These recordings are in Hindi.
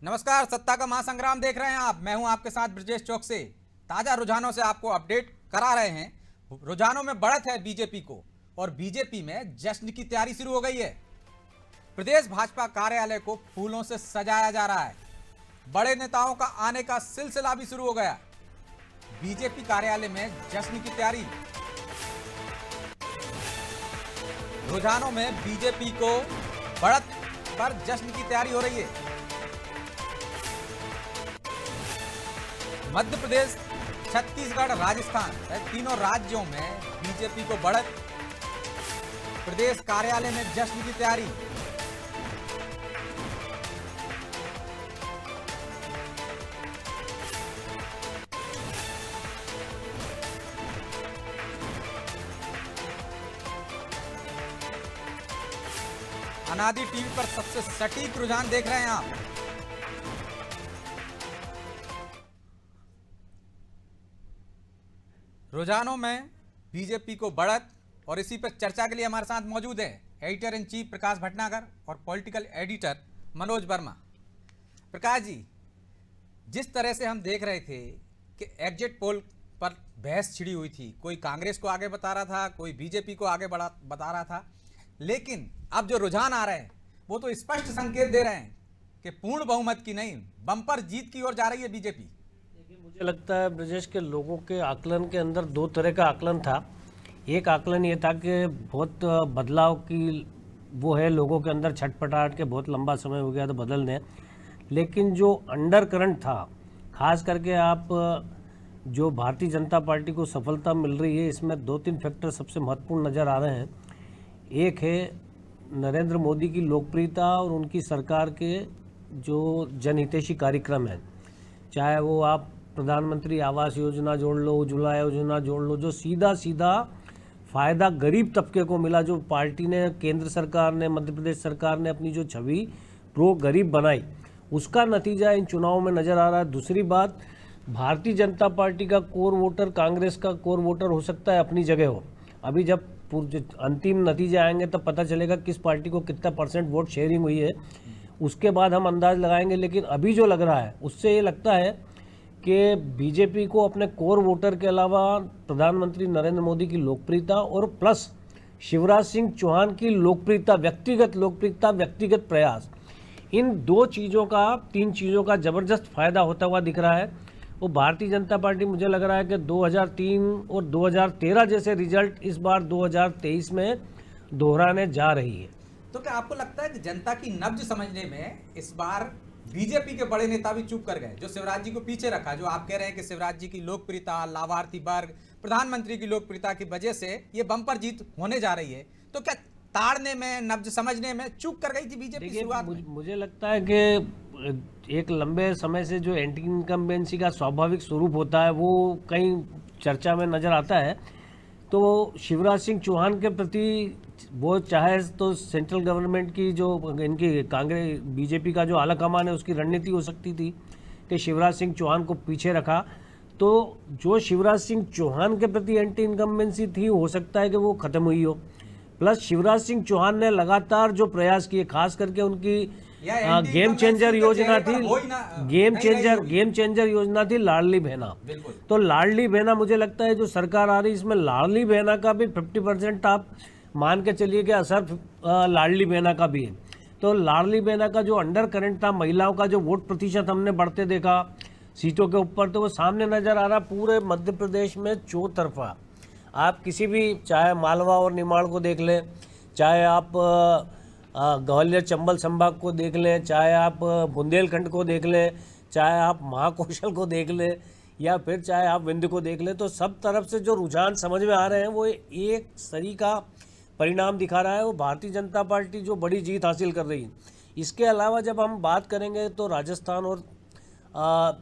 नमस्कार, सत्ता का महासंग्राम देख रहे हैं आप। मैं हूं आपके साथ ब्रजेश चौक से। ताजा रुझानों से आपको अपडेट करा रहे हैं। रुझानों में बढ़त है बीजेपी को और बीजेपी में जश्न की तैयारी शुरू हो गई है। प्रदेश भाजपा कार्यालय को फूलों से सजाया जा रहा है। बड़े नेताओं का आने का सिलसिला भी शुरू हो गया। बीजेपी कार्यालय में जश्न की तैयारी। रुझानों में बीजेपी को बढ़त पर जश्न की तैयारी हो रही है। मध्य प्रदेश, छत्तीसगढ़, राजस्थान, तीनों राज्यों में बीजेपी को बढ़त। प्रदेश कार्यालय में जश्न की तैयारी। अनादि टीवी पर सबसे सटीक रुझान देख रहे हैं आप। रुझानों में बीजेपी को बढ़त और इसी पर चर्चा के लिए हमारे साथ मौजूद है एडिटर इन चीफ प्रकाश भटनागर और पॉलिटिकल एडिटर मनोज वर्मा। प्रकाश जी, जिस तरह से हम देख रहे थे कि एग्जिट पोल पर बहस छिड़ी हुई थी, कोई कांग्रेस को आगे बता रहा था, कोई बीजेपी को आगे बता रहा था, लेकिन अब जो रुझान आ रहे हैं वो तो स्पष्ट संकेत दे रहे हैं कि पूर्ण बहुमत की नहीं, बम्पर जीत की ओर जा रही है बीजेपी। मुझे लगता है ब्रजेश के लोगों के आकलन के अंदर दो तरह का आकलन था। एक आकलन ये था कि बहुत बदलाव की वो है लोगों के अंदर छटपटाहट के, बहुत लंबा समय हो गया तो बदलने। लेकिन जो अंडर करंट था, खास करके आप जो भारतीय जनता पार्टी को सफलता मिल रही है, इसमें दो तीन फैक्टर सबसे महत्वपूर्ण नज़र आ रहे हैं। एक है नरेंद्र मोदी की लोकप्रियता और उनकी सरकार के जो जनहितैषी कार्यक्रम हैं, चाहे वो आप प्रधानमंत्री आवास योजना जोड़ लो, उज्ज्वला योजना जोड़ लो, जो सीधा सीधा फ़ायदा गरीब तबके को मिला, जो पार्टी ने, केंद्र सरकार ने, मध्य प्रदेश सरकार ने अपनी जो छवि प्रो गरीब बनाई, उसका नतीजा इन चुनावों में नज़र आ रहा है। दूसरी बात, भारतीय जनता पार्टी का कोर वोटर कांग्रेस का कोर वोटर हो सकता है अपनी जगह हो। अभी जब अंतिम नतीजे आएंगे तब पता चलेगा किस पार्टी को कितना % वोट शेयरिंग हुई है, उसके बाद हम अंदाज लगाएंगे। लेकिन अभी जो लग रहा है उससे ये लगता है कि बीजेपी को अपने कोर वोटर के अलावा प्रधानमंत्री नरेंद्र मोदी की लोकप्रियता और प्लस शिवराज सिंह चौहान की लोकप्रियता, व्यक्तिगत लोकप्रियता, व्यक्तिगत प्रयास, इन दो चीज़ों का, तीन चीज़ों का ज़बरदस्त फायदा होता हुआ दिख रहा है। वो भारतीय जनता पार्टी, मुझे लग रहा है कि 2003 और 2013 जैसे रिजल्ट इस बार 2023 में दोहराने जा रही है। तो क्या आपको लगता है कि जनता की नब्ज समझने में इस बार बीजेपी के बड़े नेता भी चूक कर गए, जो शिवराज जी को पीछे रखा? जो आप कह रहे हैं कि शिवराज जी की लोकप्रियता, लाभार्थी वर्ग, प्रधानमंत्री की लोकप्रियता की वजह से ये बम्पर जीत होने जा रही है, तो क्या ताड़ने में, नब्ज समझने में चूक कर गई थी बीजेपी शुरुआत में? मुझे लगता है कि एक लंबे समय से जो एंटी इनकम्बेंसी का स्वाभाविक स्वरूप होता है वो कहीं चर्चा में नज़र आता है। तो शिवराज सिंह चौहान के प्रति वो चाहे तो सेंट्रल गवर्नमेंट की जो इनकी कांग्रेस बीजेपी का जो आलाकमान है उसकी रणनीति हो सकती थी कि शिवराज सिंह चौहान को पीछे रखा। तो जो शिवराज सिंह चौहान के प्रति एंटी इनकम्बेंसी थी, हो सकता है कि वो ख़त्म हुई हो। प्लस शिवराज सिंह चौहान ने लगातार जो प्रयास किए, खास करके उनकी गेम चेंजर योजना थी, गेम चेंजर योजना थी लाडली बहना। तो लाडली बहना, मुझे लगता है जो सरकार आ रही इसमें लाडली बहना का भी 50% आप मान के चलिए कि असर लाडली बहना का भी है। तो लाडली बहना का जो अंडर करंट था, महिलाओं का जो वोट प्रतिशत हमने बढ़ते देखा सीटों के ऊपर, तो वो सामने नजर आ रहा पूरे मध्य प्रदेश में चौतरफा। आप किसी भी, चाहे मालवा और निमाड़ को देख लें, चाहे आप ग्वालियर चंबल संभाग को देख लें, चाहे आप बुंदेलखंड को देख लें, चाहे आप महाकौशल को देख लें, या फिर चाहे आप विंध्य को देख लें, तो सब तरफ से जो रुझान समझ में आ रहे हैं वो एक सरी का परिणाम दिखा रहा है। वो भारतीय जनता पार्टी जो बड़ी जीत हासिल कर रही है। इसके अलावा जब हम बात करेंगे तो राजस्थान और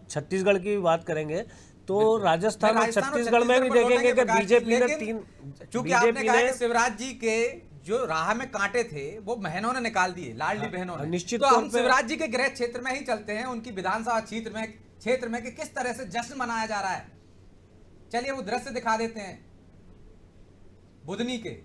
छत्तीसगढ़ की भी बात करेंगे, तो राजस्थान और छत्तीसगढ़ में भी देखेंगे कि बीजेपी ने चूंकि आपने कहा कि शिवराज जी के जो राह में कांटे थे वो बहनों ने निकाल दिए, लाडली बहनों ने। निश्चित तो हम शिवराज जी के गृह क्षेत्र में ही चलते हैं, उनकी विधानसभा क्षेत्र में कि किस तरह से जश्न मनाया जा रहा है। चलिए वो दृश्य दिखा देते हैं बुधनी के।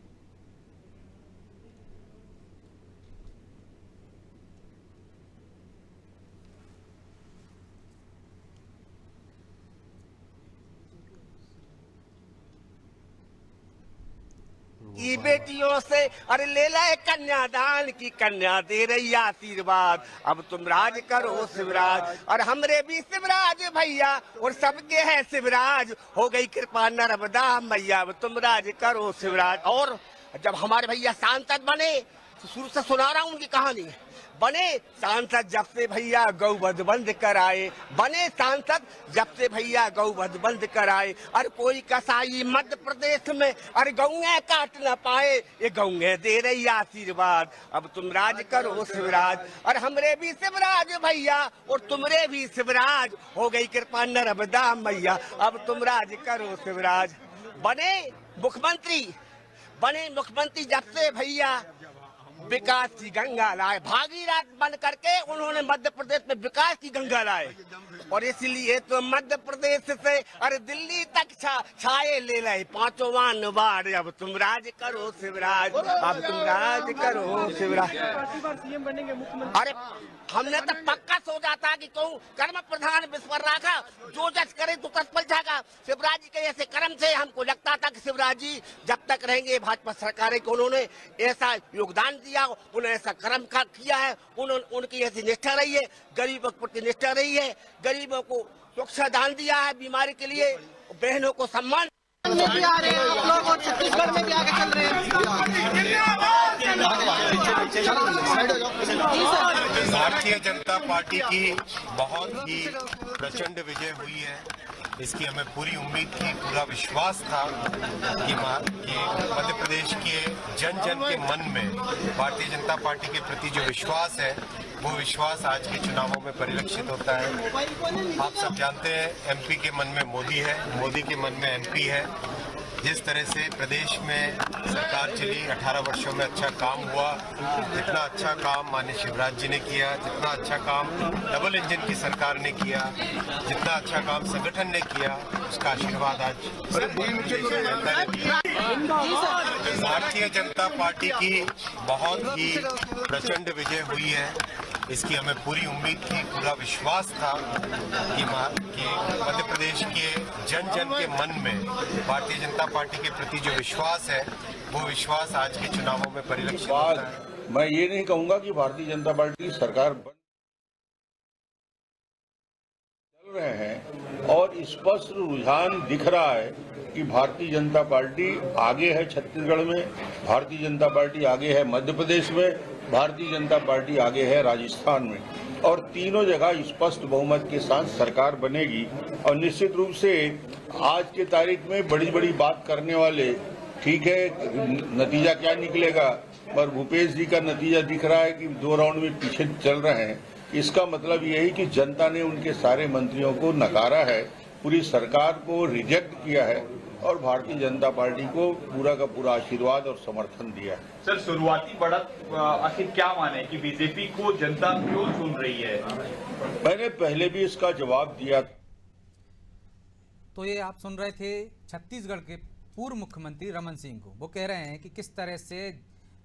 की बेटियों से, अरे ले लाए कन्यादान की कन्या दे रही आशीर्वाद। अब तुम राज करो शिवराज, और हमरे भी शिवराज भैया और सबके है शिवराज, हो गई कृपा नर्मदा मैया, अब तुम राज करो शिवराज। और जब हमारे भैया सांसद बने, तो शुरू से सुना रहा हूं उनकी कहानी, बने सांसद जब से भैया गौवध बंद कराए, बने सांसद जब से भैया गौवध बंद कराए। अरे कोई कसाई मध्य प्रदेश में अरे गौएं काट न पाए, ये गौएं दे रही आशीर्वाद, अब तुम राज करो शिवराज। और हमरे भी शिवराज भैया और तुमरे भी शिवराज, हो गई कृपा नर्मदा मैया, अब तुम राज करो शिवराज। बने मुख्यमंत्री, बने मुख्यमंत्री जब से भैया विकास की गंगा लाए, भागीरथ बन करके उन्होंने मध्य प्रदेश में विकास की गंगा लाए। और इसलिए तो मध्य प्रदेश से अरे दिल्ली तक छाए ले लाए पांचों वार्ड, अब तुम राज करो शिवराज, अब तुम राज करो शिवराज। अरे हमने तो पक्का सोचा था कि कहूँ कर्म प्रधान विश्वर राखा, जो जज करे तो तत्पल जाएगा। शिवराज जी के ऐसे कर्म से हमको लगता था कि शिवराज जी जब तक रहेंगे भाजपा सरकार को, उन्होंने ऐसा योगदान दिया, उन्होंने ऐसा कर्म किया है, उन्होंने उनकी ऐसी निष्ठा रही है, गरीबों के प्रति निष्ठा रही है, गरीबों को सुरक्षा दान दिया है, बीमारी के लिए बहनों को सम्मान में भी आ रहे हैं आप लोग और छत्तीसगढ़ में भी आगे चल रहे हैं। भारतीय जनता पार्टी की बहुत ही प्रचंड विजय हुई है, इसकी हमें पूरी उम्मीद थी, पूरा विश्वास था कि मध्य प्रदेश के जन जन के मन में भारतीय जनता पार्टी के प्रति जो विश्वास है, वो विश्वास आज के चुनावों में परिलक्षित होता है। आप सब जानते हैं एमपी के मन में मोदी है, मोदी के मन में एमपी है। जिस तरह से प्रदेश में सरकार चली, 18 वर्षों में अच्छा काम हुआ, जितना अच्छा काम माननीय शिवराज जी ने किया, जितना अच्छा काम डबल इंजन की सरकार ने किया, जितना अच्छा काम संगठन ने किया, उसका आशीर्वाद आज जनता ने दिया। भारतीय जनता पार्टी की बहुत ही प्रचंड विजय हुई है, इसकी हमें पूरी उम्मीद थी, पूरा विश्वास था कि मध्य प्रदेश के जन जन के मन में भारतीय जनता पार्टी के प्रति जो विश्वास है, वो विश्वास आज के चुनावों में परिलक्षित होता है। मैं ये नहीं कहूंगा कि भारतीय जनता पार्टी की सरकार चल रहे हैं, और स्पष्ट रुझान दिख रहा है कि भारतीय जनता पार्टी आगे है छत्तीसगढ़ में, भारतीय जनता पार्टी आगे है मध्य प्रदेश में, भारतीय जनता पार्टी आगे है राजस्थान में, और तीनों जगह स्पष्ट बहुमत के साथ सरकार बनेगी। और निश्चित रूप से आज के तारीख में बड़ी बड़ी बात करने वाले, ठीक है नतीजा क्या निकलेगा, पर भूपेश जी का नतीजा दिख रहा है कि 2 राउंड में पीछे चल रहे हैं। इसका मतलब ये है कि जनता ने उनके सारे मंत्रियों को नकारा है, पूरी सरकार को रिजेक्ट किया है, और भारतीय जनता पार्टी को पूरा का पूरा आशीर्वाद और समर्थन दिया है। सर, शुरुआती बढ़त आखिर क्या माने कि बीजेपी को जनता क्यों चुन रही है? मैंने पहले भी इसका जवाब दिया। तो ये आप सुन रहे थे छत्तीसगढ़ के पूर्व मुख्यमंत्री रमन सिंह को। वो कह रहे हैं कि किस तरह से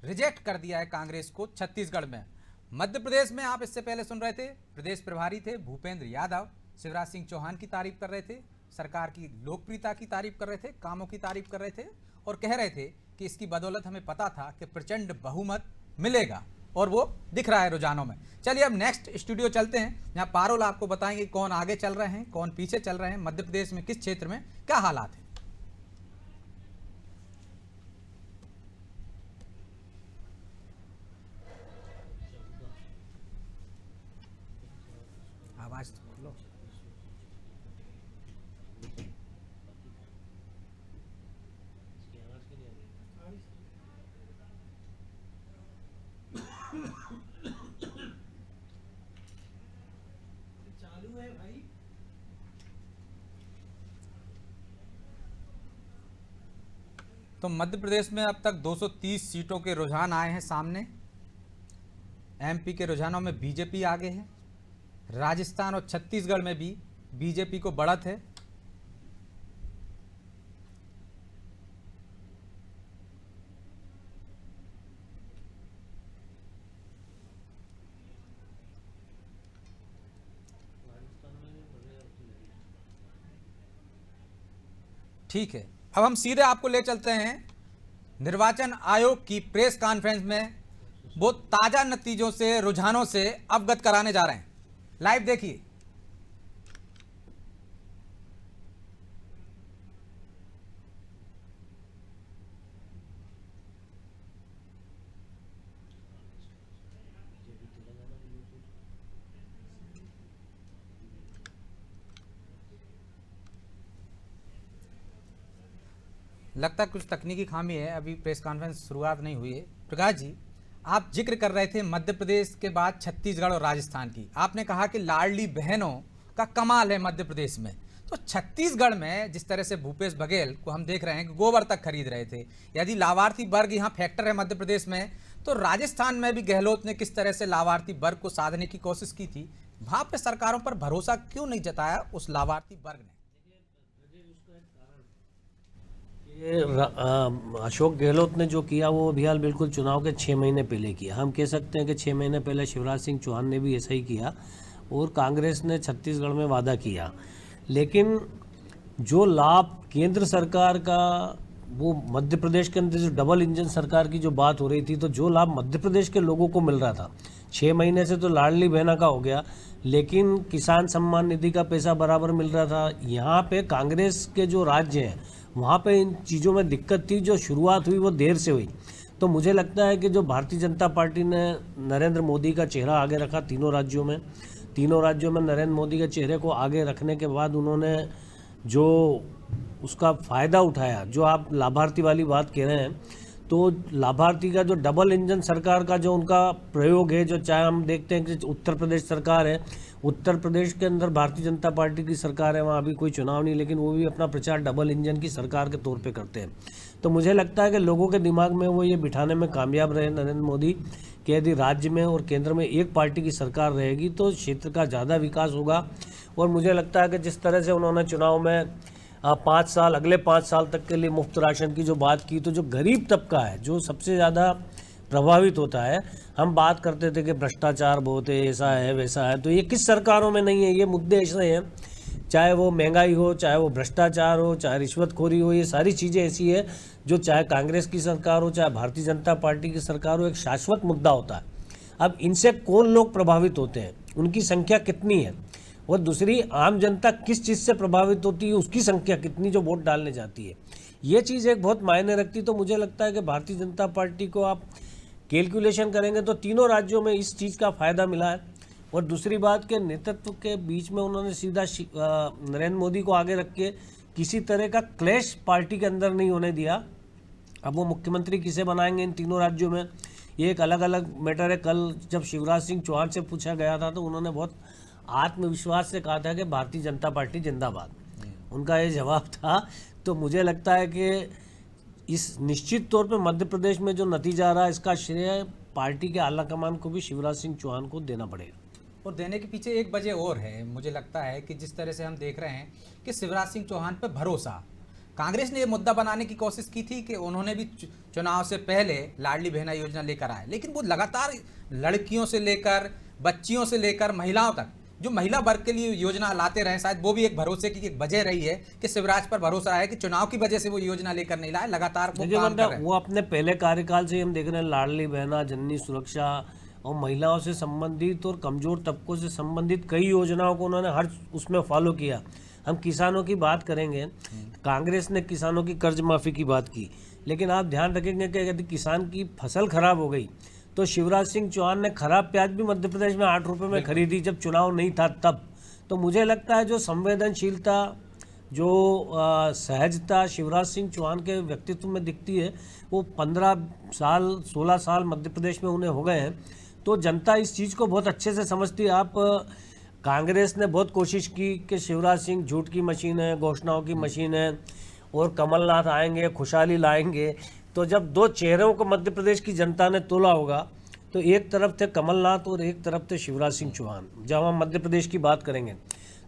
रिजेक्ट कर दिया है कांग्रेस को छत्तीसगढ़ में। मध्य प्रदेश में आप इससे पहले सुन रहे थे प्रदेश प्रभारी थे भूपेंद्र यादव, शिवराज सिंह चौहान की तारीफ कर रहे थे, सरकार की लोकप्रियता की तारीफ कर रहे थे, कामों की तारीफ कर रहे थे, और कह रहे थे कि इसकी बदौलत हमें पता था कि प्रचंड बहुमत मिलेगा, और वो दिख रहा है रुझानों में। चलिए अब नेक्स्ट स्टूडियो चलते हैं, जहां पारुल आपको बताएंगे कौन आगे चल रहे हैं, कौन पीछे चल रहे हैं, मध्य प्रदेश में किस क्षेत्र में क्या हालात है। आवाज तो खोलो। चालू है भाई। तो मध्य प्रदेश में अब तक 230 सीटों के रुझान आए हैं सामने। एमपी के रुझानों में बीजेपी आगे है, राजस्थान और छत्तीसगढ़ में भी बीजेपी को बढ़त है। ठीक है, अब हम सीधे आपको ले चलते हैं निर्वाचन आयोग की प्रेस कॉन्फ्रेंस में वो ताजा नतीजों से, रुझानों से अवगत कराने जा रहे हैं। लाइव देखिए। लगता है कुछ तकनीकी खामी है, अभी प्रेस कॉन्फ्रेंस शुरुआत नहीं हुई है। प्रकाश जी, आप जिक्र कर रहे थे मध्य प्रदेश के बाद छत्तीसगढ़ और राजस्थान की। आपने कहा कि लाडली बहनों का कमाल है मध्य प्रदेश में, तो छत्तीसगढ़ में जिस तरह से भूपेश बघेल को हम देख रहे हैं कि गोबर तक खरीद रहे थे, यदि लाभार्थी वर्ग यहाँ फैक्टर है मध्य प्रदेश में, तो राजस्थान में भी गहलोत ने किस तरह से लाभार्थी वर्ग को साधने की कोशिश की थी, वहाँ पर सरकारों पर भरोसा क्यों नहीं जताया उस लाभार्थी वर्ग ने? ये अशोक गहलोत ने जो किया वो अभियान बिल्कुल चुनाव के 6 महीने पहले किया। हम कह सकते हैं कि 6 महीने पहले शिवराज सिंह चौहान ने भी ऐसा ही किया और कांग्रेस ने छत्तीसगढ़ में वादा किया। लेकिन जो लाभ केंद्र सरकार का, वो मध्य प्रदेश के अंदर जो डबल इंजन सरकार की जो बात हो रही थी, तो जो लाभ मध्य प्रदेश के लोगों को मिल रहा था 6 महीने से, तो लाडली बहना का हो गया, लेकिन किसान सम्मान निधि का पैसा बराबर मिल रहा था। यहाँ पे कांग्रेस के जो राज्य हैं वहाँ पे इन चीज़ों में दिक्कत थी। जो शुरुआत हुई वो देर से हुई। तो मुझे लगता है कि जो भारतीय जनता पार्टी ने नरेंद्र मोदी का चेहरा आगे रखा तीनों राज्यों में नरेंद्र मोदी के चेहरे को आगे रखने के बाद उन्होंने जो उसका फ़ायदा उठाया, जो आप लाभार्थी वाली बात कह रहे हैं, तो लाभार्थी का जो डबल इंजन सरकार का जो उनका प्रयोग है, जो चाहे हम देखते हैं कि उत्तर प्रदेश सरकार है, उत्तर प्रदेश के अंदर भारतीय जनता पार्टी की सरकार है, वहाँ अभी कोई चुनाव नहीं, लेकिन वो भी अपना प्रचार डबल इंजन की सरकार के तौर पे करते हैं। तो मुझे लगता है कि लोगों के दिमाग में वो ये बिठाने में कामयाब रहे नरेंद्र मोदी कि यदि राज्य में और केंद्र में एक पार्टी की सरकार रहेगी तो क्षेत्र का ज़्यादा विकास होगा। और मुझे लगता है कि जिस तरह से उन्होंने चुनाव में 5 साल, अगले 5 साल तक के लिए मुफ्त राशन की जो बात की, तो जो गरीब तबका है जो सबसे ज़्यादा प्रभावित होता है, हम बात करते थे कि भ्रष्टाचार बहुत है, ऐसा है वैसा है, तो ये किस सरकारों में नहीं है। ये मुद्दे ऐसे हैं, चाहे वो महंगाई हो, चाहे वो भ्रष्टाचार हो, चाहे रिश्वतखोरी हो, ये सारी चीज़ें ऐसी है जो चाहे कांग्रेस की सरकार हो, चाहे भारतीय जनता पार्टी की सरकार हो, एक शाश्वत मुद्दा होता है। अब इनसे कौन लोग प्रभावित होते हैं, उनकी संख्या कितनी है, और दूसरी आम जनता किस चीज़ से प्रभावित होती है, उसकी संख्या कितनी जो वोट डालने जाती है, ये चीज़ एक बहुत मायने रखती। तो मुझे लगता है कि भारतीय जनता पार्टी को आप कैलकुलेशन करेंगे तो तीनों राज्यों में इस चीज़ का फ़ायदा मिला है। और दूसरी बात के नेतृत्व के बीच में उन्होंने सीधा नरेंद्र मोदी को आगे रख के किसी तरह का क्लैश पार्टी के अंदर नहीं होने दिया। अब वो मुख्यमंत्री किसे बनाएंगे इन तीनों राज्यों में, ये एक अलग अलग मैटर है। कल जब शिवराज सिंह चौहान से पूछा गया था तो उन्होंने बहुत आत्मविश्वास से कहा था कि भारतीय जनता पार्टी जिंदाबाद, उनका ये जवाब था। तो मुझे लगता है कि इस निश्चित तौर पे मध्य प्रदेश में जो नतीजा आ रहा है, इसका श्रेय पार्टी के आला कमान को भी शिवराज सिंह चौहान को देना पड़ेगा। और देने के पीछे एक वजह और है, मुझे लगता है कि जिस तरह से हम देख रहे हैं कि शिवराज सिंह चौहान पर भरोसा, कांग्रेस ने ये मुद्दा बनाने की कोशिश की थी कि उन्होंने भी चुनाव से पहले लाडली बहना योजना लेकर आए, लेकिन वो लगातार लड़कियों से लेकर, बच्चियों से लेकर महिलाओं तक जो महिला वर्ग के लिए योजना लाते रहे, शायद वो भी एक भरोसे की एक वजह रही है कि शिवराज पर भरोसा है कि चुनाव की वजह से वो योजना लेकर नहीं लाए, लगातार वो काम कर रहे हैं। वो अपने पहले कार्यकाल से हम देख रहे हैं, लाडली बहना, जननी सुरक्षा और महिलाओं से संबंधित और कमजोर तबकों से संबंधित कई योजनाओं को उन्होंने हर उसमें फॉलो किया। हम किसानों की बात करेंगे, कांग्रेस ने किसानों की कर्ज माफ़ी की बात की, लेकिन आप ध्यान रखेंगे कि यदि किसान की फसल खराब हो गई तो शिवराज सिंह चौहान ने खराब प्याज भी मध्य प्रदेश में 8 रुपये में खरीदी जब चुनाव नहीं था तब। तो मुझे लगता है जो संवेदनशीलता, जो सहजता शिवराज सिंह चौहान के व्यक्तित्व में दिखती है, वो 15 साल 16 साल मध्य प्रदेश में उन्हें हो गए हैं। तो जनता इस चीज़ को बहुत अच्छे से समझती है। आप कांग्रेस ने बहुत कोशिश की कि शिवराज सिंह झूठ की मशीन है, घोषणाओं की मशीन है, और कमलनाथ आएंगे खुशहाली लाएंगे। तो जब दो चेहरों को मध्य प्रदेश की जनता ने तोला होगा, तो एक तरफ थे कमलनाथ और एक तरफ थे शिवराज सिंह चौहान। जब हम मध्य प्रदेश की बात करेंगे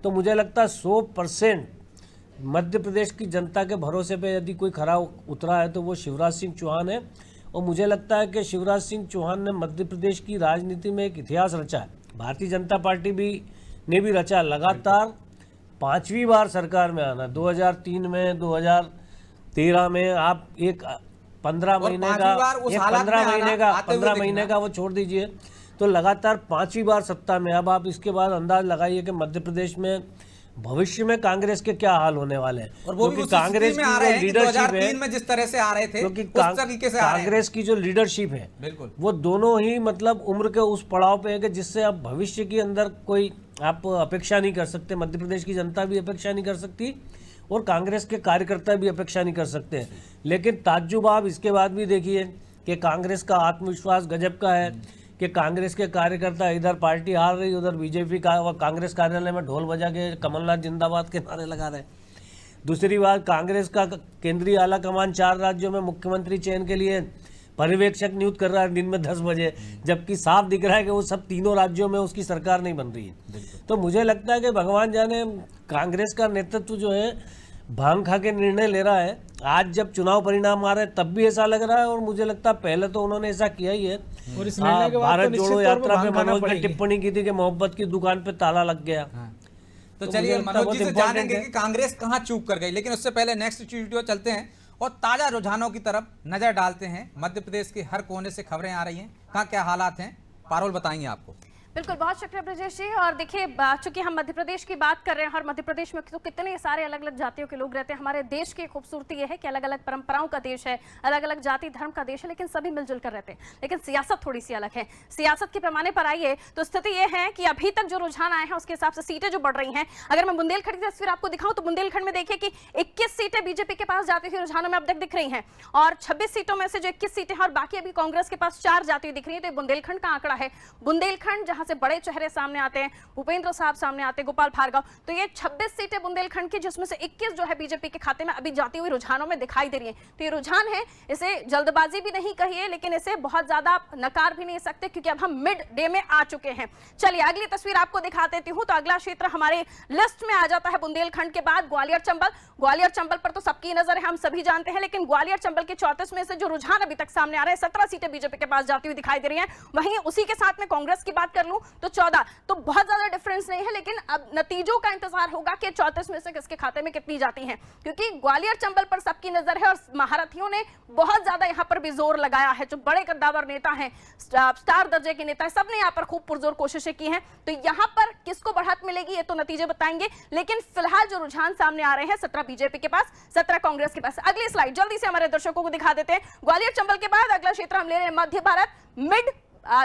तो मुझे लगता है 100% मध्य प्रदेश की जनता के भरोसे पे यदि कोई खरा उतरा है तो वो शिवराज सिंह चौहान है। और मुझे लगता है कि शिवराज सिंह चौहान ने मध्य प्रदेश की राजनीति में एक इतिहास रचा है। भारतीय जनता पार्टी ने भी रचा। लगातार 5वीं बार सरकार में आना, 2003 में, 2013 में आप एक 15 महीने पांचवी का, बार उस ये हालात 15 में महीने का, आते हुए 15 दिखना। महीने का वो छोड़ दीजिए, तो लगातार 5वीं बार सत्ता में। अब आप इसके बाद अंदाज लगाइए कि मध्य प्रदेश में भविष्य में कांग्रेस के क्या हाल होने वाले हैं। और वो भी क्योंकि उस कांग्रेस स्थिति में की आ रहे जो हैं कि लीडरशिप 2003 है, में जिस तरह से आ रहे थे क्योंकि उस तरीके से आ रहे हैं। कांग्रेस की जो लीडरशिप है बिल्कुल। वो दोनों ही मतलब उम्र के उस पड़ाव पे है कि जिससे आप भविष्य के अंदर कोई आप अपेक्षा नहीं कर सकते। मध्य प्रदेश की जनता भी अपेक्षा नहीं कर सकती और कांग्रेस के कार्यकर्ता भी अपेक्षा नहीं कर सकते। लेकिन ताज्जुब आप इसके बाद भी देखिए कि कांग्रेस का आत्मविश्वास गजब का है कि कांग्रेस के कार्यकर्ता इधर पार्टी हार रही, उधर बीजेपी का कांग्रेस कार्यालय में ढोल बजा के कमलनाथ जिंदाबाद के नारे लगा रहे हैं। दूसरी बात, कांग्रेस का केंद्रीय आला कमान 4 राज्यों में मुख्यमंत्री चयन के लिए पर्यवेक्षक नियुक्त कर रहा है दिन में 10 बजे, जबकि साफ दिख रहा है कि वो सब तीनों राज्यों में उसकी सरकार नहीं बन रही है। तो मुझे लगता है कि भगवान जाने कांग्रेस का नेतृत्व जो है भांग खा के निर्णय ले रहा है। आज जब चुनाव परिणाम आ रहे हैं तब भी ऐसा लग रहा है, और मुझे लगता है पहले तो उन्होंने ऐसा किया ही है। और इस निर्णय के बाद भारत तो निश्चित जोड़ो तौर पे यात्रा पे भांग खाना मनोज ने पड़ेगी। टिप्पणी की थी कि मोहब्बत की दुकान पे ताला लग गया। तो तो चलिए मुझे लगता है मनोज जी बहुत से important जानेंगे है। कि कांग्रेस कहां चूक कर गई, लेकिन उससे पहले नेक्स्ट वीडियो चलते हैं और ताजा रुझानों की तरफ नजर डालते हैं। मध्य प्रदेश के हर कोने से खबरें आ रही हैं, कहां क्या हालात हैं, पारुल बताएंगे आपको। बिल्कुल, बहुत शुक्रिया ब्रजेश जी। और देखिए, चूंकि हम मध्य प्रदेश की बात कर रहे हैं और मध्य प्रदेश में तो कितने सारे अलग अलग जातियों के लोग रहते हैं। हमारे देश की खूबसूरती ये है कि अलग अलग परंपराओं का देश है, अलग अलग जाति धर्म का देश है, लेकिन सभी मिलजुल कर रहते हैं। लेकिन सियासत थोड़ी सी अलग है। सियासत के पैमाने पर आइए तो स्थिति ये है कि अभी तक जो रुझान आए हैं उसके हिसाब से सीटें जो बढ़ रही हैं, अगर मैं बुंदेलखंड की तस्वीर आपको दिखाऊं तो बुंदेलखंड में देखिए कि 21 सीटें बीजेपी के पास जाती हुई रुझानों में अब तक दिख रही हैं, और 26 सीटों में से जो 21 सीटें हैं और बाकी अभी कांग्रेस के पास 4 जाती हुई दिख रही है। तो बुंदेलखंड का आंकड़ा है। बुंदेलखंड जहां से बड़े चेहरे सामने आते हैं, भूपेंद्र साहब सामने आते हैं, गोपाल भार्गव, तो ये 26 सीटें बुंदेलखंड की, जिसमें से 21 जो है बीजेपी के खाते में अभी जाती हुई रुझानों में दिखाई दे रही है। तो ये रुझान है, इसे जल्दबाजी भी नहीं कहिए, लेकिन इसे बहुत ज्यादा नकार भी नहीं सकते, क्योंकि अब हम मिड डे में आ चुके हैं। चलिए अगली तस्वीर आपको दिखा देती हूं। तो अगला क्षेत्र हमारे लिस्ट में आ जाता है बुंदेलखंड के बाद ग्वालियर चंबल। ग्वालियर चंबल पर तो सबकी नजर है, हम सभी जानते हैं, लेकिन ग्वालियर चंबल के 34 में से जो रुझान अभी तक सामने आ रहे हैं, 17 सीटें बीजेपी के पास जाती हुई दिखाई दे रही हैं। वहीं उसी के साथ में कांग्रेस की बात कर लूं तो 14, तो बहुत ज्यादा डिफरेंस नहीं है, लेकिन अब नतीजों का इंतजार होगा कि 34 में से किसके खाते में कितनी जाती हैं, क्योंकि ग्वालियर चंबल पर सबकी नजर है और महारथियों ने बहुत ज्यादा यहां पर भी जोर लगाया है। जो बड़े कद्दावर नेता हैं, स्टार दर्जे के नेता हैं, सबने यहां पर खूब पुरजोर कोशिशें की हैं। तो यहां पर किसको बढ़त मिलेगी ये तो नतीजे बताएंगे, लेकिन फिलहाल जो रुझान सामने आ रहे हैं, 17 बीजेपी के पास, 17 कांग्रेस के पास। अगली स्लाइड जल्दी से हमारे दर्शकों को दिखा देते हैं। ग्वालियर चंबल के बाद अगला क्षेत्र हम ले रहे हैं मध्य भारत, मिड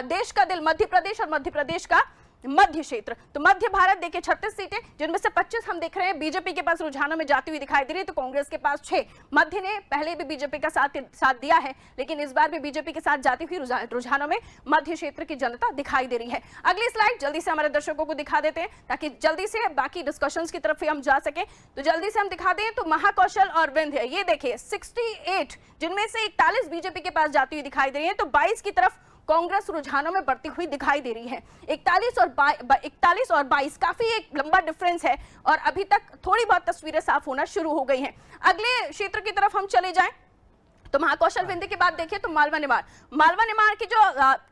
देश का दिल मध्य प्रदेश और मध्य प्रदेश का मध्य क्षेत्र। तो मध्य भारत देखिए 36 सीटें, जिनमें से 25 हम देख रहे हैं बीजेपी के पास रुझानों में जाती हुई दिखाई दे रही है, तो कांग्रेस के पास 6। मध्य ने पहले भी बीजेपी का साथ दिया है, लेकिन इस बार भी बीजेपी के साथ जाती हुई रुझानों में मध्य क्षेत्र की जनता दिखाई दे रही है। अगली स्लाइड जल्दी से हमारे दर्शकों को दिखा देते हैं, ताकि जल्दी से बाकी डिस्कशंस की तरफ हम जा सके। तो जल्दी से हम दिखा दें तो महाकौशल और विंध्य, ये देखिए 68, जिनमें से 41 बीजेपी के पास जाती हुई दिखाई दे रही है, तो 22 की तरफ कांग्रेस रुझानों में बढ़ती हुई दिखाई दे रही है। 41 और 22 काफी एक लंबा डिफरेंस है, और अभी तक थोड़ी बहुत तस्वीरें साफ होना शुरू हो गई हैं। अगले क्षेत्र की तरफ हम चले जाएं तो महाकौशल विंध्य के बाद देखिए तो मालवा निमाड़ की जो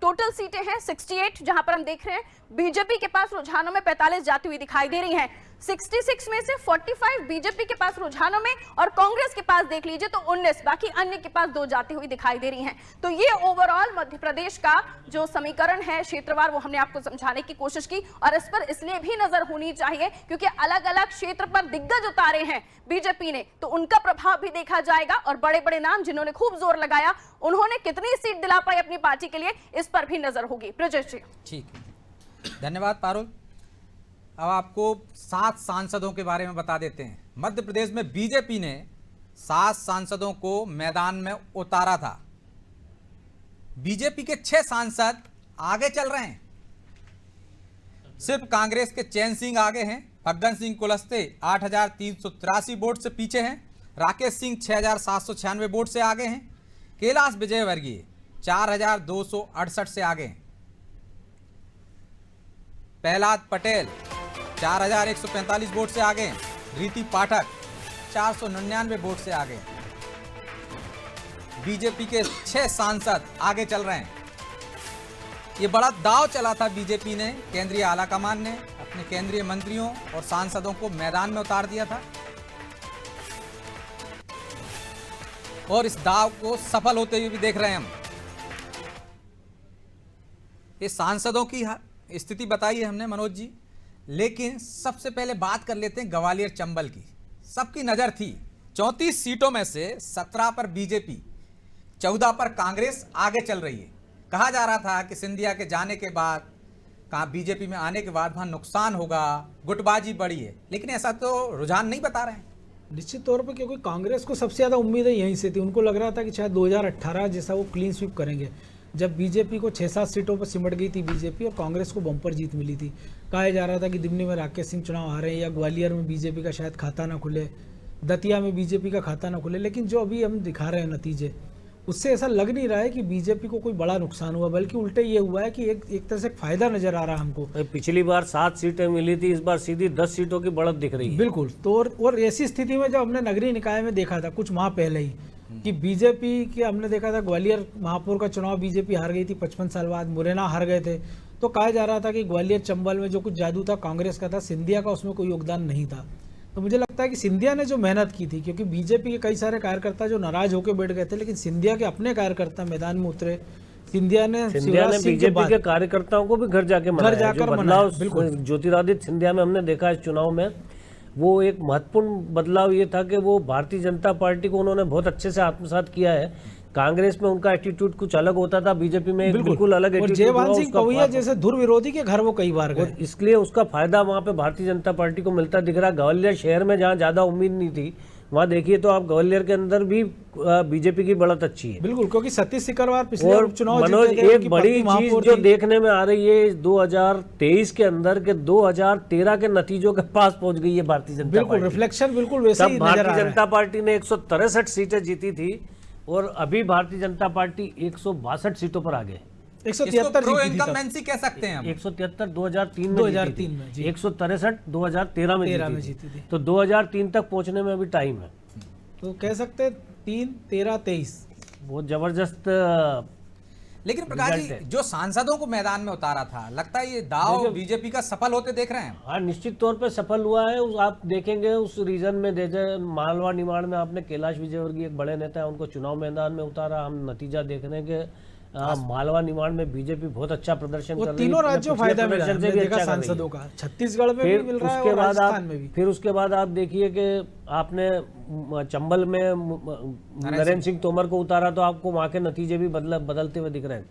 टोटल सीटें हैं 68, जहां पर हम देख रहे हैं बीजेपी के पास रुझानों में 45 जाती हुई दिखाई दे रही हैं। 66 में से 45 बीजेपी के पास रुझानों में, और कांग्रेस के पास देख लीजिए तो 19, बाकी अन्य के पास 2 जाती हुई दिखाई दे रही हैं। तो ये ओवरऑल मध्य प्रदेश का जो समीकरण है क्षेत्रवार, वो हमने आपको समझाने की कोशिश की, और इस पर इसलिए भी नजर होनी चाहिए क्योंकि अलग अलग क्षेत्र पर दिग्गज उतारे हैं बीजेपी ने, तो उनका प्रभाव भी देखा जाएगा, और बड़े बड़े नाम जिन्होंने खूब जोर लगाया, उन्होंने कितनी सीट दिला पाई अपनी पार्टी के लिए, इस पर भी नजर होगी। ब्रजेश जी। ठीक है, धन्यवाद पारुल। अब आपको 7 सांसदों के बारे में बता देते हैं। मध्य प्रदेश में बीजेपी ने 7 सांसदों को मैदान में उतारा था। बीजेपी के 6 सांसद आगे चल रहे हैं, सिर्फ कांग्रेस के चैन सिंह आगे हैं। फग्गन सिंह कुलस्ते 8,383 वोट से पीछे हैं। राकेश सिंह 6,796 वोट से आगे हैं। कैलाश विजयवर्गीय 4,268 से आगे हैं। प्रहलाद पटेल 4,145 वोट से आगे हैं। रीति पाठक 499 वोट से आगे हैं। बीजेपी के 6 सांसद आगे चल रहे हैं। ये बड़ा दांव चला था बीजेपी ने, केंद्रीय आलाकमान ने अपने केंद्रीय मंत्रियों और सांसदों को मैदान में उतार दिया था। और इस दाव को सफल होते हुए भी देख रहे हैं हम। ये सांसदों की स्थिति बताई है हमने मनोज जी, लेकिन सबसे पहले बात कर लेते हैं ग्वालियर चंबल की। सबकी नजर थी 34 सीटों में से 17 पर बीजेपी, 14 पर कांग्रेस आगे चल रही है। कहा जा रहा था कि सिंधिया के जाने के बाद, कहा बीजेपी में आने के बाद वहां नुकसान होगा, गुटबाजी बढ़ी है, लेकिन ऐसा तो रुझान नहीं बता रहे हैं। निश्चित तौर पर, क्योंकि कांग्रेस को सबसे ज़्यादा उम्मीदें यहीं से थी। उनको लग रहा था कि शायद 2018 जैसा वो क्लीन स्वीप करेंगे, जब बीजेपी को 6-7 सीटों पर सिमट गई थी बीजेपी और कांग्रेस को बम्पर जीत मिली थी। कहा जा रहा था कि दिमनी में राकेश सिंह चुनाव हारे या ग्वालियर में बीजेपी का शायद खाता ना खुले, दतिया में बीजेपी का खाता ना खुले। लेकिन जो अभी हम दिखा रहे हैं नतीजे, उससे ऐसा लग नहीं रहा है कि बीजेपी को कोई बड़ा नुकसान हुआ, बल्कि उल्टे ये हुआ है कि एक तरह से फायदा नजर आ रहा है हमको। पिछली बार 7 सीटें मिली थी, इस बार सीधी 10 सीटों की बढ़त दिख रही है। बिल्कुल। तो और ऐसी स्थिति में जब हमने नगरीय निकाय में देखा था कुछ माह पहले ही कि बीजेपी के, हमने देखा था ग्वालियर महापौर का चुनाव बीजेपी हार गई थी 55 साल बाद, मुरैना हार गए थे। तो कहा जा रहा था कि ग्वालियर चंबल में जो कुछ जादू था कांग्रेस का था, सिंधिया का उसमें कोई योगदान नहीं था। तो मुझे लगता है कि सिंधिया ने जो मेहनत की थी, क्योंकि बीजेपी के कई सारे कार्यकर्ता जो नाराज होकर बैठ गए थे, लेकिन सिंधिया के अपने कार्यकर्ता मैदान में उतरे। सिंधिया ने बीजेपी के कार्यकर्ताओं को भी घर जाकर बदलाव ज्योतिरादित्य सिंधिया में हमने देखा इस चुनाव में, वो एक महत्वपूर्ण बदलाव ये था कि वो भारतीय जनता पार्टी को उन्होंने बहुत अच्छे से आत्मसात किया है। कांग्रेस में उनका एटीट्यूड कुछ अलग होता था, बीजेपी में बिल्कुल अलग एटीट्यूड। जयवान सिंह पवैया जैसे धुर विरोधी के घर वो कई बार गए, इसलिए उसका फायदा वहाँ पे भारतीय जनता पार्टी को मिलता दिख रहा। ग्वालियर शहर में जहाँ ज्यादा उम्मीद नहीं थी, वहाँ देखिए तो आप ग्वालियर के अंदर भी बीजेपी की बढ़त अच्छी है। बिल्कुल, क्योंकि सतीश सिकरवार पिछले उपचुनाव मनोज, एक बड़ी चीज जो देखने में आ रही है 2023 के अंदर के 2013 के नतीजों के पास पहुंच गई है भारतीय जनता पार्टी। बिल्कुल, रिफ्लेक्शन बिल्कुल वैसे ही नजर आ रहा है। भारतीय जनता पार्टी ने 163 सीटें जीती थी और अभी भारतीय जनता पार्टी 162 सीटों पर आ गए। 173 प्रो इनकम्बेंसी कह सकते हैं हम। 173 2003 में 163 2013 में जीती थी। तो 2003 तक पहुंचने में अभी टाइम है। तो कह सकते हैं 3, 13, 23 बहुत जबरदस्त। लेकिन प्रकाश जी, जो सांसदों को मैदान में उतारा था, लगता है ये दाव बीजेपी का सफल होते देख रहे हैं। हाँ, निश्चित तौर पे सफल हुआ है। आप देखेंगे उस रीजन में, जैसे मालवा निमाड़ में आपने कैलाश विजयवर्गीय एक बड़े नेता है, उनको चुनाव मैदान में उतारा। हम नतीजा देख रहे हैं कि मालवा निमाड़ में बीजेपी बहुत अच्छा प्रदर्शन कर रही है। तीनों राज्यों फायदा मिला है सांसदों का, छत्तीसगढ़ में भी मिल रहा है और राजस्थान में भी। फिर उसके बाद आप देखिए कि आपने चंबल में नरेंद्र सिंह तोमर को उतारा, तो आपको वहाँ के नतीजे भी बदलते हुए दिख रहे हैं।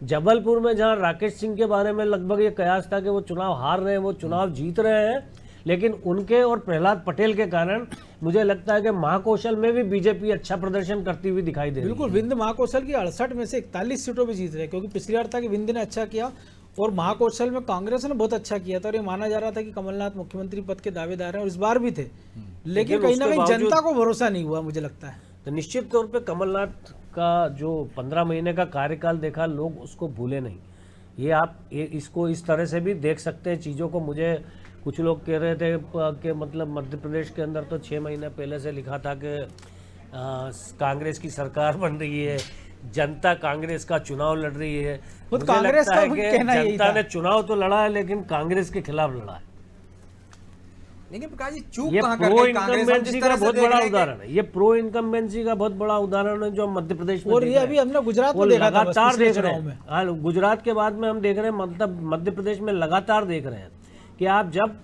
जबलपुर में जहाँ राकेश सिंह के बारे में लगभग ये कयास था कि वो चुनाव हार रहे हैं, वो चुनाव जीत रहे हैं, लेकिन उनके और प्रहलाद पटेल के कारण मुझे लगता है कि महाकौशल में भी बीजेपी अच्छा प्रदर्शन करती हुई दिखाई दे रही है। बिल्कुल, विंध्य महाकौशल की 68 में से 41 सीटों पे जीत रहे, क्योंकि पिछली बार था कि विंध्य ने अच्छा किया और महाकौशल में कांग्रेस ने बहुत अच्छा किया था और ये माना जा रहा था कि कमलनाथ मुख्यमंत्री पद के दावेदार हैं और इस बार भी थे, लेकिन कहीं ना कहीं जनता को भरोसा नहीं हुआ मुझे लगता है। तो निश्चित तौर पर कमलनाथ का जो 15 महीने का कार्यकाल देखा, लोग उसको भूले नहीं। ये आप इसको इस तरह से भी देख सकते हैं चीज़ों को। मुझे कुछ लोग कह रहे थे कि मतलब मध्य प्रदेश के अंदर तो 6 महीने पहले से लिखा था कि कांग्रेस की सरकार बन रही है, जनता कांग्रेस का चुनाव लड़ रही है। मुझे कांग्रेस लगता है कि जनता ने चुनाव तो लड़ा है, लेकिन कांग्रेस के खिलाफ लड़ा है। लेकिन प्रकाश जी, चूक ये कहां प्रो कर गई इनकम्बेंसी का बहुत बड़ा उदाहरण है। ये प्रो इनकम्बेंसी का बहुत बड़ा उदाहरण है जो हम मध्य प्रदेश में और ये अभी हमने गुजरात में देखा था, लगातार देख रहे हैं। हाँ, गुजरात के बाद में हम देख रहे हैं, मतलब मध्य प्रदेश में लगातार देख रहे हैं कि आप जब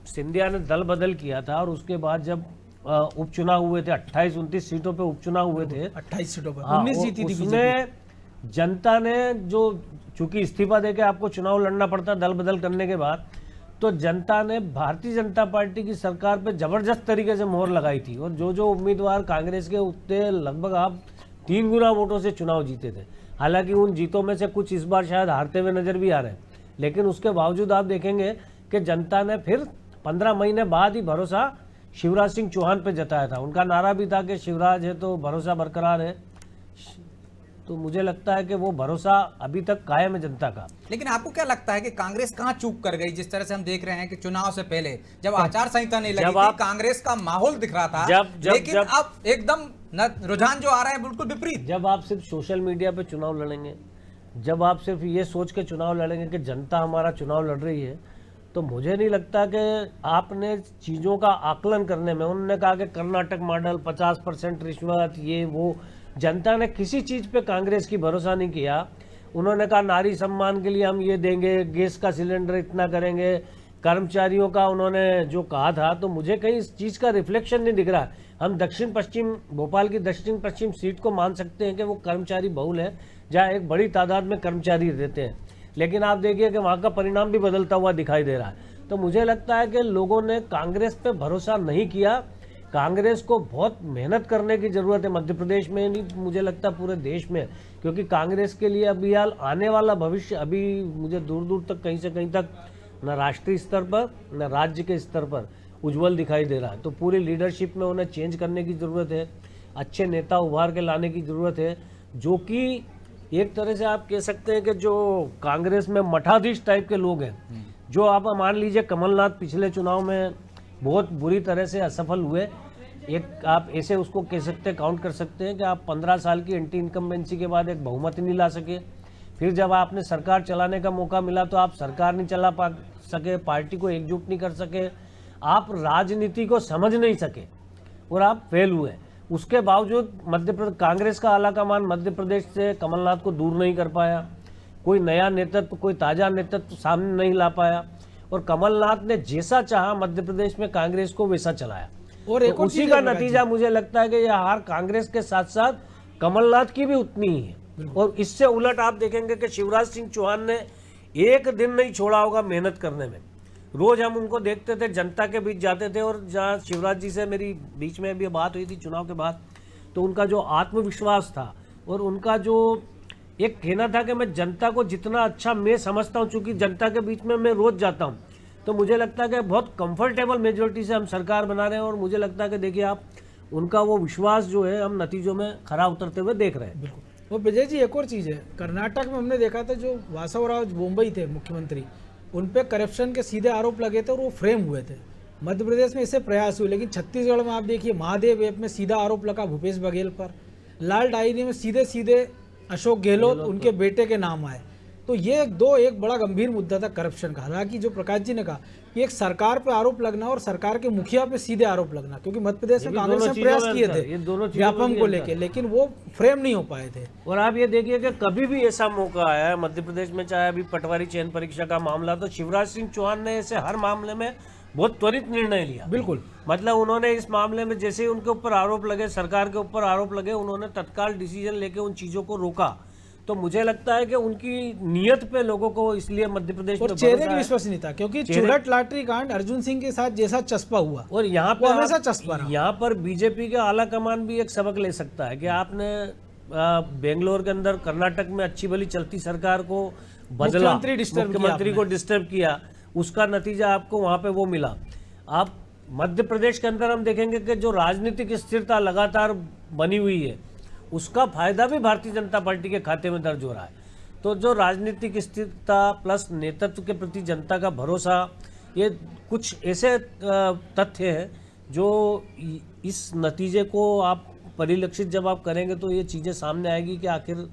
सिंधिया ने दल बदल किया था और उसके बाद जब उपचुनाव हुए थे, 28-29 सीटों पे उपचुनाव हुए थे, 28 सीटों पर 19 जीती थी उसमें जनता ने जो, चूंकि इस्तीफा देके आपको चुनाव लड़ना पड़ता दल बदल करने के बाद, तो जनता ने भारतीय जनता पार्टी की सरकार पे जबरदस्त तरीके से मोहर लगाई थी और जो उम्मीदवार कांग्रेस के उतने लगभग आप 3 गुना वोटों से चुनाव जीते थे। हालांकि उन जीतों में से कुछ इस बार शायद हारते हुए नजर भी आ रहे हैं, लेकिन उसके बावजूद आप देखेंगे कि जनता ने फिर 15 महीने बाद ही भरोसा शिवराज सिंह चौहान पे जताया था। उनका नारा भी था कि शिवराज है तो भरोसा बरकरार है। तो मुझे लगता है कि वो भरोसा अभी तक कायम है जनता का। लेकिन आपको क्या लगता है कि कांग्रेस कहां चूक कर गई? जिस तरह से हम देख रहे हैं कि चुनाव से पहले जब आचार संहिता नहीं लगी थी, कांग्रेस का माहौल दिख रहा था, लेकिन अब एकदम रुझान जो आ रहा है बिल्कुल विपरीत। जब आप सिर्फ सोशल मीडिया पे चुनाव लड़ेंगे, जब आप सिर्फ ये सोच के चुनाव लड़ेंगे कि जनता हमारा चुनाव लड़ रही है, तो मुझे नहीं लगता कि आपने चीज़ों का आकलन करने में, उन्होंने कहा कि कर्नाटक मॉडल 50% रिश्वत ये वो, जनता ने किसी चीज़ पे कांग्रेस की भरोसा नहीं किया। उन्होंने कहा नारी सम्मान के लिए हम ये देंगे, गैस का सिलेंडर इतना करेंगे, कर्मचारियों का उन्होंने जो कहा था, तो मुझे कहीं इस चीज़ का रिफ्लेक्शन नहीं दिख रहा। हम दक्षिण पश्चिम भोपाल की दक्षिण पश्चिम सीट को मान सकते हैं कि वो कर्मचारी बहुल है, जहाँ एक बड़ी तादाद में कर्मचारी रहते हैं, लेकिन आप देखिए कि वहाँ का परिणाम भी बदलता हुआ दिखाई दे रहा है। तो मुझे लगता है कि लोगों ने कांग्रेस पे भरोसा नहीं किया। कांग्रेस को बहुत मेहनत करने की ज़रूरत है, मध्य प्रदेश में नहीं, मुझे लगता पूरे देश में, क्योंकि कांग्रेस के लिए अभी हाल आने वाला भविष्य अभी मुझे दूर दूर तक कहीं से कहीं तक न राष्ट्रीय स्तर पर न राज्य के स्तर पर उज्जवल दिखाई दे रहा है। तो पूरी लीडरशिप में उन्हें चेंज करने की ज़रूरत है, अच्छे नेता उभार के लाने की ज़रूरत है, जो कि एक तरह से आप कह सकते हैं कि जो कांग्रेस में मठाधीश टाइप के लोग हैं, जो आप मान लीजिए कमलनाथ पिछले चुनाव में बहुत बुरी तरह से असफल हुए, एक आप ऐसे उसको कह सकते हैं, काउंट कर सकते हैं कि आप 15 साल की एंटी इनकम्बेंसी के बाद एक बहुमत नहीं ला सके। फिर जब आपने सरकार चलाने का मौका मिला तो आप सरकार नहीं चला पा सके, पार्टी को एकजुट नहीं कर सके, आप राजनीति को समझ नहीं सके और आप फेल हुए। उसके बावजूद मध्य प्रदेश कांग्रेस का आला कमान मध्य प्रदेश से कमलनाथ को दूर नहीं कर पाया, कोई नया नेतृत्व, कोई ताज़ा नेतृत्व सामने नहीं ला पाया, और कमलनाथ ने जैसा चाहा मध्य प्रदेश में कांग्रेस को वैसा चलाया। और एक तो उसी का नतीजा मुझे लगता है कि यह हार कांग्रेस के साथ साथ कमलनाथ की भी उतनी ही है। और इससे उलट आप देखेंगे कि शिवराज सिंह चौहान ने एक दिन नहीं छोड़ा होगा मेहनत करने में। रोज हम उनको देखते थे, जनता के बीच जाते थे, और जहाँ शिवराज जी से मेरी बीच में भी बात हुई थी चुनाव के बाद, तो उनका जो आत्मविश्वास था और उनका जो एक कहना था कि मैं जनता को जितना अच्छा मैं समझता हूँ, चूंकि जनता के बीच में मैं रोज जाता हूँ, तो मुझे लगता है कि बहुत कंफर्टेबल मेजोरिटी से हम सरकार बना रहे हैं। और मुझे लगता है कि देखिए आप उनका वो विश्वास जो है हम नतीजों में खरा उतरते हुए देख रहे हैं। बिल्कुल। वो विजय जी एक और चीज़ है, कर्नाटक में हमने देखा था जो वासवराव बोम्बई थे मुख्यमंत्री, उन पे करप्शन के सीधे आरोप लगे थे और वो फ्रेम हुए थे। मध्य प्रदेश में इससे प्रयास हुए, लेकिन छत्तीसगढ़ में आप देखिए महादेव ऐप में सीधा आरोप लगा भूपेश बघेल पर, लाल डायरी में सीधे सीधे अशोक गहलोत उनके बेटे के नाम आए। तो ये एक बड़ा गंभीर मुद्दा था करप्शन का। हालांकि जो प्रकाश जी ने कहा कि एक सरकार पे आरोप लगना और सरकार के मुखिया पे सीधे आरोप लगना, क्योंकि मध्य प्रदेश में कांग्रेस ने प्रयास किए थे व्यापम को लेके, लेकिन वो फ्रेम नहीं हो पाए थे। और आप ये देखिए कि कभी भी ऐसा मौका आया है मध्य प्रदेश में, चाहे अभी पटवारी चयन परीक्षा का मामला, तो शिवराज सिंह चौहान ने ऐसे हर मामले में बहुत त्वरित निर्णय लिया। बिल्कुल, मतलब उन्होंने इस मामले में जैसे ही उनके ऊपर आरोप लगे, सरकार के ऊपर आरोप लगे, उन्होंने तत्काल डिसीजन लेके उन चीजों को रोका। तो मुझे लगता है कि उनकी नीयत पे लोगों को इसलिए मध्य प्रदेश में चेहरे की विश्वसनीयता, क्योंकि चुरट लॉटरी कांड अर्जुन सिंह के साथ जैसा चस्पा हुआ, और यहाँ पे हमेशा चस्पा रहा। यहाँ पर बीजेपी के आला कमान भी एक सबक ले सकता है कि आपने बेंगलोर के अंदर कर्नाटक में अच्छी भली चलती सरकार को बदला, मुख्यमंत्री को डिस्टर्ब किया, उसका नतीजा आपको वहाँ पे वो मिला। आप मध्य प्रदेश के अंदर हम देखेंगे कि जो राजनीतिक स्थिरता लगातार बनी हुई है, उसका फायदा भी भारतीय जनता पार्टी के खाते में दर्ज हो रहा है। तो जो राजनीतिक स्थिरता प्लस नेतृत्व के प्रति जनता का भरोसा, ये कुछ ऐसे तथ्य हैं जो इस नतीजे को आप परिलक्षित जब आप करेंगे तो ये चीज़ें सामने आएगी कि आखिर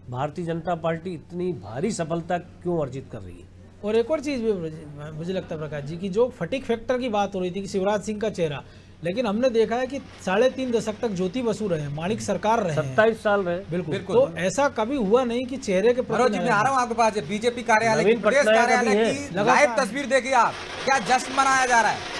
भारतीय जनता पार्टी इतनी भारी सफलता क्यों अर्जित कर रही है। और एक और चीज़ भी मुझे लगता है प्रकाश जी की, जो फटीक फैक्टर की बात हो रही थी कि शिवराज सिंह का चेहरा, लेकिन हमने देखा है कि 3.5 दशक तक ज्योति बसु रहे, माणिक सरकार रहे, 27 साल रहे। बिल्कुल। तो ऐसा कभी हुआ नहीं कि चेहरे के प्रति। मैं आ रहा हूँ आपके पास, बीजेपी कार्यालय की, प्रदेश कार्यालय की लाइव तस्वीर देखिए आप, क्या जश्न मनाया जा रहा है।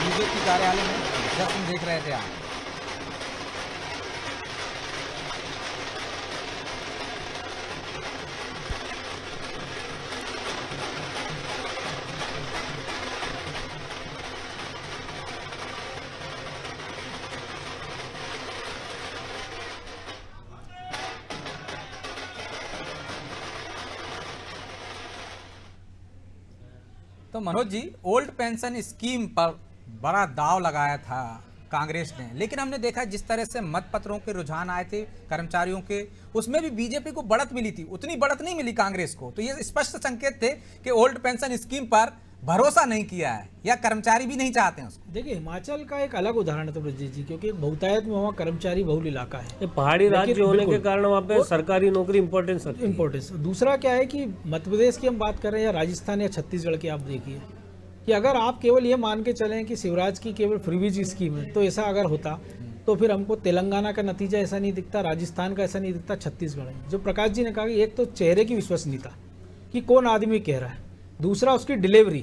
बीजेपी कार्यालय में जश्न देख रहे थे आप। तो Manoj ji, old pension scheme पर बड़ा दाव लगाया था कांग्रेस ने, लेकिन हमने देखा जिस तरह से मतपत्रों के रुझान आए थे कर्मचारियों के, उसमें भी बीजेपी को बढ़त मिली थी, उतनी बढ़त नहीं मिली कांग्रेस को। तो ये स्पष्ट संकेत थे कि ओल्ड पेंशन स्कीम पर भरोसा नहीं किया है या कर्मचारी भी नहीं चाहते हैं उसको। देखिए, हिमाचल का एक अलग उदाहरण है तो ब्रजेश जी, क्योंकि बहुतायत में वहाँ कर्मचारी बहुल इलाका है, ये पहाड़ी राज्य होने के कारण वहाँ पे सरकारी नौकरी इम्पोर्टेंस। दूसरा क्या है कि मध्य प्रदेश की हम बात कर रहे हैं या राजस्थान या छत्तीसगढ़ की, आप देखिए कि अगर आप केवल ये मान के चलें कि शिवराज की केवल फ्रीबीज स्कीम है, तो ऐसा अगर होता तो फिर हमको तेलंगाना का नतीजा ऐसा नहीं दिखता, राजस्थान का ऐसा नहीं दिखता, छत्तीसगढ़ है। जो प्रकाश जी ने कहा कि एक तो चेहरे की विश्वसनीयता कि कौन आदमी कह रहा है, दूसरा उसकी डिलीवरी,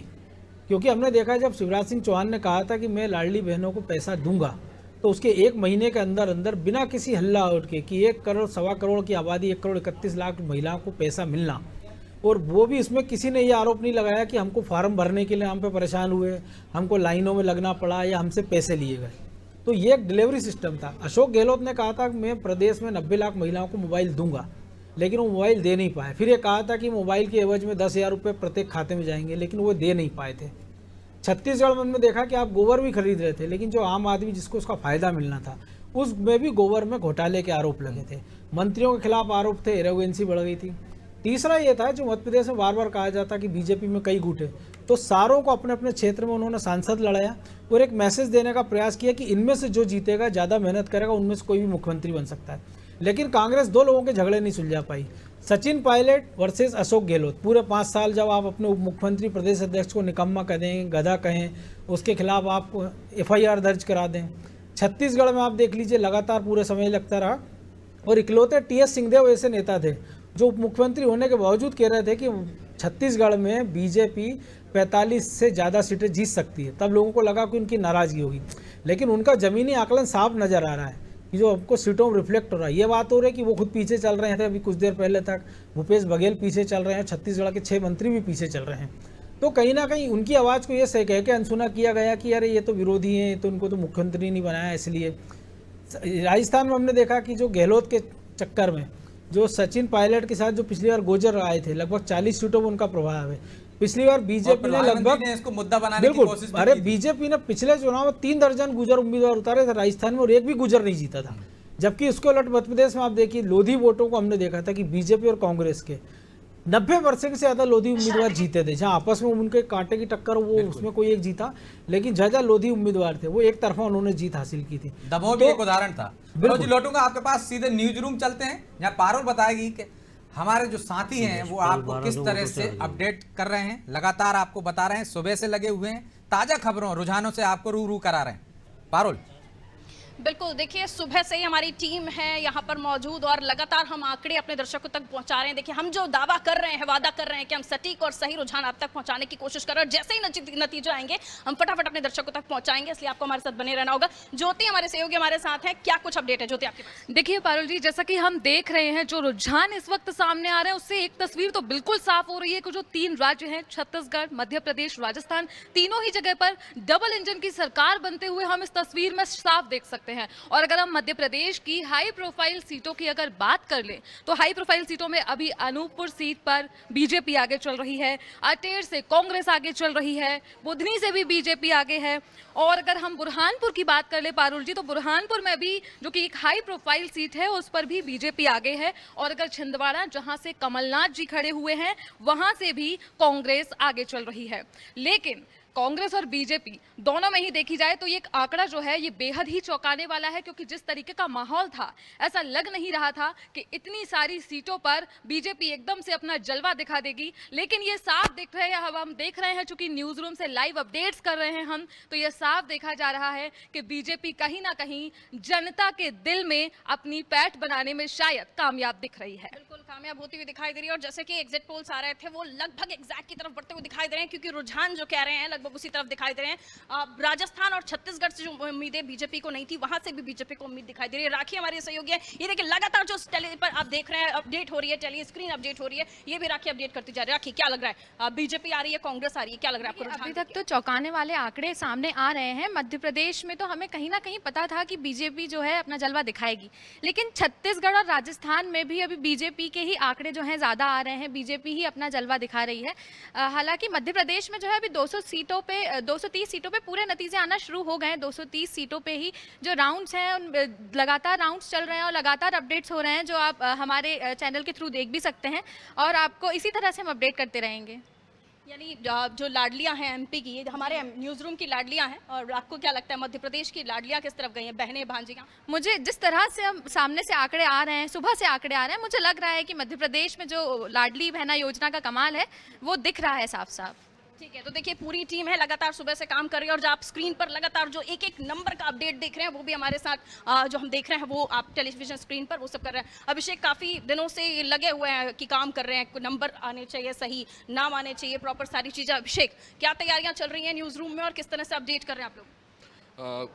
क्योंकि हमने देखा जब शिवराज सिंह चौहान ने कहा था कि मैं लाडली बहनों को पैसा दूंगा, तो उसके 1 महीने के अंदर अंदर बिना किसी हल्ला उठ के कि 1 करोड़ 1.25 करोड़ की आबादी, 1 करोड़ 31 लाख महिलाओं को पैसा मिलना, और वो भी इसमें किसी ने ये आरोप नहीं लगाया कि हमको फार्म भरने के लिए हम पे परेशान हुए, हमको लाइनों में लगना पड़ा या हमसे पैसे लिए गए। तो ये एक डिलीवरी सिस्टम था। अशोक गहलोत ने कहा था कि मैं प्रदेश में 90 लाख महिलाओं को मोबाइल दूंगा, लेकिन वो मोबाइल दे नहीं पाए। फिर ये कहा था कि मोबाइल के एवज में 10,000 रुपये प्रत्येक खाते में जाएंगे, लेकिन वो दे नहीं पाए थे। छत्तीसगढ़ में हमने देखा कि आप गोबर भी खरीद रहे थे, लेकिन जो आम आदमी जिसको उसका फायदा मिलना था, उसमें भी गोबर में घोटाले के आरोप लगे थे, मंत्रियों के खिलाफ आरोप थे, एरोगेंसी बढ़ गई थी। तीसरा ये था जो मध्य प्रदेश में बार बार कहा जाता कि बीजेपी में कई गुट है, तो सारों को अपने अपने क्षेत्र में उन्होंने सांसद लड़ाया और एक मैसेज देने का प्रयास किया कि इनमें से जो जीतेगा, ज़्यादा मेहनत करेगा, उनमें से कोई भी मुख्यमंत्री बन सकता है। लेकिन कांग्रेस 2 लोगों के झगड़े नहीं सुलझा पाई, सचिन पायलट वर्सेस अशोक गहलोत। पूरे 5 साल जब आप अपने उप मुख्यमंत्री प्रदेश अध्यक्ष को निकम्मा कहें, गधा कहें, उसके खिलाफ आप FIR दर्ज करा दें। छत्तीसगढ़ में आप देख लीजिए, लगातार पूरे समय लगता रहा, और इकलौते TS सिंहदेव ऐसे नेता थे जो उप मुख्यमंत्री होने के बावजूद कह रहे थे कि छत्तीसगढ़ में बीजेपी 45 से ज़्यादा सीटें जीत सकती है। तब लोगों को लगा कि उनकी नाराज़गी होगी, लेकिन उनका ज़मीनी आकलन साफ नज़र आ रहा है कि जो हमको सीटों में रिफ्लेक्ट हो रहा है। ये बात हो रही है कि वो खुद पीछे चल रहे थे, अभी कुछ देर पहले तक भूपेश बघेल पीछे चल रहे हैं, छत्तीसगढ़ के 6 मंत्री भी पीछे चल रहे हैं। तो कहीं ना कहीं उनकी आवाज़ को ये सही कह के अनसुना किया गया कि अरे ये तो विरोधी हैं, तो उनको तो मुख्यमंत्री नहीं बनाया। इसलिए राजस्थान में हमने देखा कि जो गहलोत के चक्कर में जो सचिन पायलट के साथ जो पिछली बार गुर्जर आए थे, लगभग 40 सीटों में उनका प्रभाव है। पिछली बार बीजेपी ने लगभग इसको मुद्दा बनाने की कोशिश अरे बीजेपी ने पिछले चुनाव में 3 दर्जन गुर्जर उम्मीदवार उतारे थे राजस्थान में, और एक भी गुर्जर नहीं जीता था। जबकि इसके उलट मध्य प्रदेश में आप देखिए, लोधी वोटों को हमने देखा था कि बीजेपी और कांग्रेस के 90% से ज़्यादा लोधी उम्मीदवार जीते थे। जहां आपस में उनके कांटे की टक्कर, वो उसमें कोई एक जीता, लेकिन ज्यादा लोधी उम्मीदवार थे, वो एक तरफा उन्होंने जीत हासिल की थी। दमोह भी एक उदाहरण था। मनोज जी, लौटूंगा आपके पास, सीधे न्यूज रूम चलते हैं, जहाँ पारुल बताएगी कि हमारे जो साथी हैं वो आपको किस तरह से अपडेट कर रहे हैं, लगातार आपको बता रहे हैं, सुबह से लगे हुए हैं, ताजा खबरों रुझानों से आपको रू करा रहे हैं। पारुल। बिल्कुल, देखिए सुबह से ही हमारी टीम है यहाँ पर मौजूद और लगातार हम आंकड़े अपने दर्शकों तक पहुंचा रहे हैं। देखिए, हम जो दावा कर रहे हैं, वादा कर रहे हैं कि हम सटीक और सही रुझान आप तक पहुंचाने की कोशिश कर रहे हैं, जैसे ही नतीजे आएंगे हम फटाफट अपने दर्शकों तक पहुंचाएंगे, इसलिए आपको हमारे साथ बने रहना होगा। ज्योति हमारे सहयोगी हमारे साथ है, क्या कुछ अपडेट है ज्योति आपके पास? देखिए पारुल जी, जैसा कि हम देख रहे हैं जो रुझान इस वक्त सामने आ रहे हैं, उससे एक तस्वीर तो बिल्कुल साफ हो रही है कि जो 3 राज्य हैं, छत्तीसगढ़, मध्य प्रदेश, राजस्थान, तीनों ही जगह पर डबल इंजन की सरकार बनते हुए हम इस तस्वीर में साफ देख सकते हैं। और अगर मध्य प्रदेश की हाई प्रोफाइल सीटों की अगर बात कर लें, तो हाई प्रोफाइल सीटों में अभी अनूपपुर सीट पर बीजेपी आगे चल रही है, अटेर से कांग्रेस आगे चल रही है, बुधनी से भी बीजेपी आगे है। और अगर हम बुरहानपुर की बात कर ले पारुल जी, तो बुरहानपुर में भी जो कि एक हाई प्रोफाइल सीट है, उस पर भी बीजेपी आगे है। और अगर छिंदवाड़ा, जहां से कमलनाथ जी खड़े हुए हैं, वहां से भी कांग्रेस आगे चल रही है। लेकिन कांग्रेस और बीजेपी दोनों में ही देखी जाए तो ये आंकड़ा जो है ये बेहद ही चौंकाने वाला है, क्योंकि जिस तरीके का माहौल था, ऐसा लग नहीं रहा था कि इतनी सारी सीटों पर बीजेपी एकदम से अपना जलवा दिखा देगी। लेकिन ये साफ दिख रहे हैं, हम देख रहे हैं, चूंकि न्यूज रूम से लाइव अपडेट्स कर रहे हैं हम, तो ये साफ देखा जा रहा है कि बीजेपी कहीं ना कहीं जनता के दिल में अपनी पैठ बनाने में शायद कामयाब दिख रही है। बिल्कुल कामयाब होती हुई दिखाई दे रही है, और जैसे कि एग्जिट पोल्स आ रहे थे वो लगभग एग्जैक्ट की तरफ बढ़ते हुए दिखाई दे रहे हैं, क्योंकि रुझान जो कह रहे हैं लगभग उसी तरफ दिखाई दे रहे हैं। राजस्थान और छत्तीसगढ़ से जो उम्मीदें बीजेपी को नहीं थी, वहां से भी बीजेपी को उम्मीद दिखाई दे रही है। राखी हमारे सहयोगी है, ये देखिए लगातार जो टेली पर आप देख रहे हैं अपडेट हो रही है, टेली स्क्रीन अपडेट हो रही है, ये भी राखी अपडेट करती जा रही है। राखी क्या लग रहा है, बीजेपी आ रही है, कांग्रेस आ रही है, क्या लग रहा है आपको? अभी तक तो चौंकाने वाले आंकड़े सामने आ रहे हैं। मध्य प्रदेश में तो हमें कहीं ना कहीं पता था कि बीजेपी जो है अपना जलवा दिखाएगी, लेकिन छत्तीसगढ़ और राजस्थान में भी अभी बीजेपी के ही आंकड़े जो हैं ज़्यादा आ रहे हैं, बीजेपी ही अपना जलवा दिखा रही है। हालांकि मध्य प्रदेश में जो है अभी 230 सीटों पे पूरे नतीजे आना शुरू हो गए हैं। 230 सीटों पे ही जो राउंड्स हैं लगातार राउंड्स चल रहे हैं और लगातार अपडेट्स हो रहे हैं, जो आप हमारे चैनल के थ्रू देख भी सकते हैं और आपको इसी तरह से हम अपडेट करते रहेंगे। यानी जो लाडलियां हैं एमपी की, ये हमारे न्यूज़ रूम की लाडलियां हैं, और आपको क्या लगता है मध्य प्रदेश की लाडलियां किस तरफ गई हैं, बहनें भांजियां? मुझे जिस तरह से हम सामने से आंकड़े आ रहे हैं, सुबह से आंकड़े आ रहे हैं, मुझे लग रहा है कि मध्य प्रदेश में जो लाडली बहना योजना का कमाल है वो दिख रहा है साफ साफ। ठीक है, तो देखिए पूरी टीम है, लगातार सुबह से काम कर रही है, और जो आप स्क्रीन पर लगातार जो एक एक नंबर का अपडेट देख रहे हैं वो भी हमारे साथ जो हम देख रहे हैं वो आप टेलीविजन स्क्रीन पर वो सब कर रहे हैं। अभिषेक काफ़ी दिनों से लगे हुए हैं कि काम कर रहे हैं, नंबर आने चाहिए, सही नाम आने चाहिए, प्रॉपर सारी चीज़ें। अभिषेक, क्या तैयारियां चल रही हैं न्यूज़ रूम में और किस तरह से अपडेट कर रहे हैं आप लोग?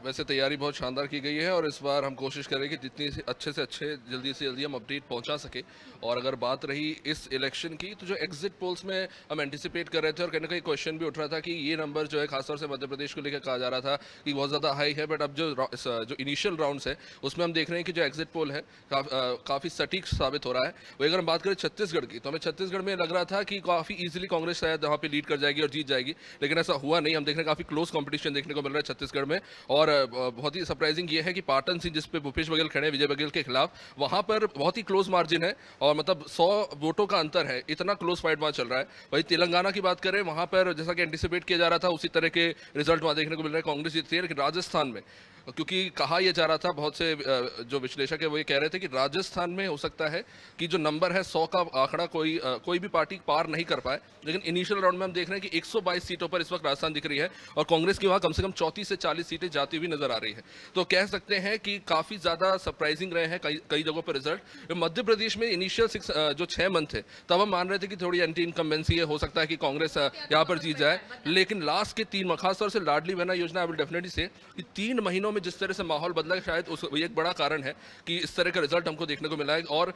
वैसे तैयारी बहुत शानदार की गई है और इस बार हम कोशिश करें कि जितनी अच्छे से अच्छे जल्दी से जल्दी हम अपडेट पहुंचा सके। और अगर बात रही इस इलेक्शन की, तो जो एग्जिट पोल्स में हम एंटिसिपेट कर रहे थे और कहीं ना कहीं क्वेश्चन भी उठ रहा था कि ये नंबर जो है खासतौर से मध्य प्रदेश को लेकर कहा जा रहा था कि बहुत ज़्यादा हाई है, बट अब जो इनिशियल राउंड्स है उसमें हम देख रहे हैं कि जो एग्जिट पोल है काफ़ी सटीक साबित हो रहा है। वही अगर हम बात करें छत्तीसगढ़ की, तो हमें छत्तीसगढ़ में लग रहा था कि काफ़ी ईजिली कांग्रेस शायद वहाँ पर लीड कर जाएगी और जीत जाएगी, लेकिन ऐसा हुआ नहीं। हम देख रहे हैं काफ़ी क्लोज कॉम्पिटिशन देखने को मिल रहा है छत्तीसगढ़ में। और बहुत ही सरप्राइजिंग ये है कि पाटन सिंह जिस पे भूपेश बघेल खड़े हैं विजय बघेल के खिलाफ, वहां पर बहुत ही क्लोज मार्जिन है और मतलब 100 वोटों का अंतर है, इतना क्लोज फाइट वहां चल रहा है। वही तेलंगाना की बात करें, वहां पर जैसा कि एंटिसिपेट किया जा रहा था उसी तरह के रिजल्ट वहां देखने को मिल रहे हैं, कांग्रेस जीतती है। लेकिन राजस्थान में क्योंकि कहा यह जा रहा था, बहुत से जो विश्लेषक है वो ये कह रहे थे कि राजस्थान में हो सकता है कि जो नंबर है 100 का आंकड़ा कोई भी पार्टी पार नहीं कर पाए, लेकिन इनिशियल राउंड में हम देख रहे हैं कि 122 सीटों पर इस वक्त राजस्थान दिख रही है और कांग्रेस की वहां कम से कम 34 से 40 सीटें जाती हुई नजर आ रही है। तो कह सकते हैं कि काफी ज्यादा सरप्राइजिंग रहे हैं कई जगहों पर रिजल्ट। मध्य प्रदेश में इनिशियल जो 6 मंथ थे तब हम मान रहे थे कि थोड़ी एंटी इनकम्बेंसी है, हो सकता है कि कांग्रेस यहाँ पर जीत जाए, लेकिन लास्ट के 3 खासतौर से लाडली बहना योजना आई विल डेफिनेटली से कि 3 महीनों में जिस तरह से माहौल बदला, शायद उस एक बड़ा कारण है कि इस तरह का रिजल्ट हमको देखने को मिला है। और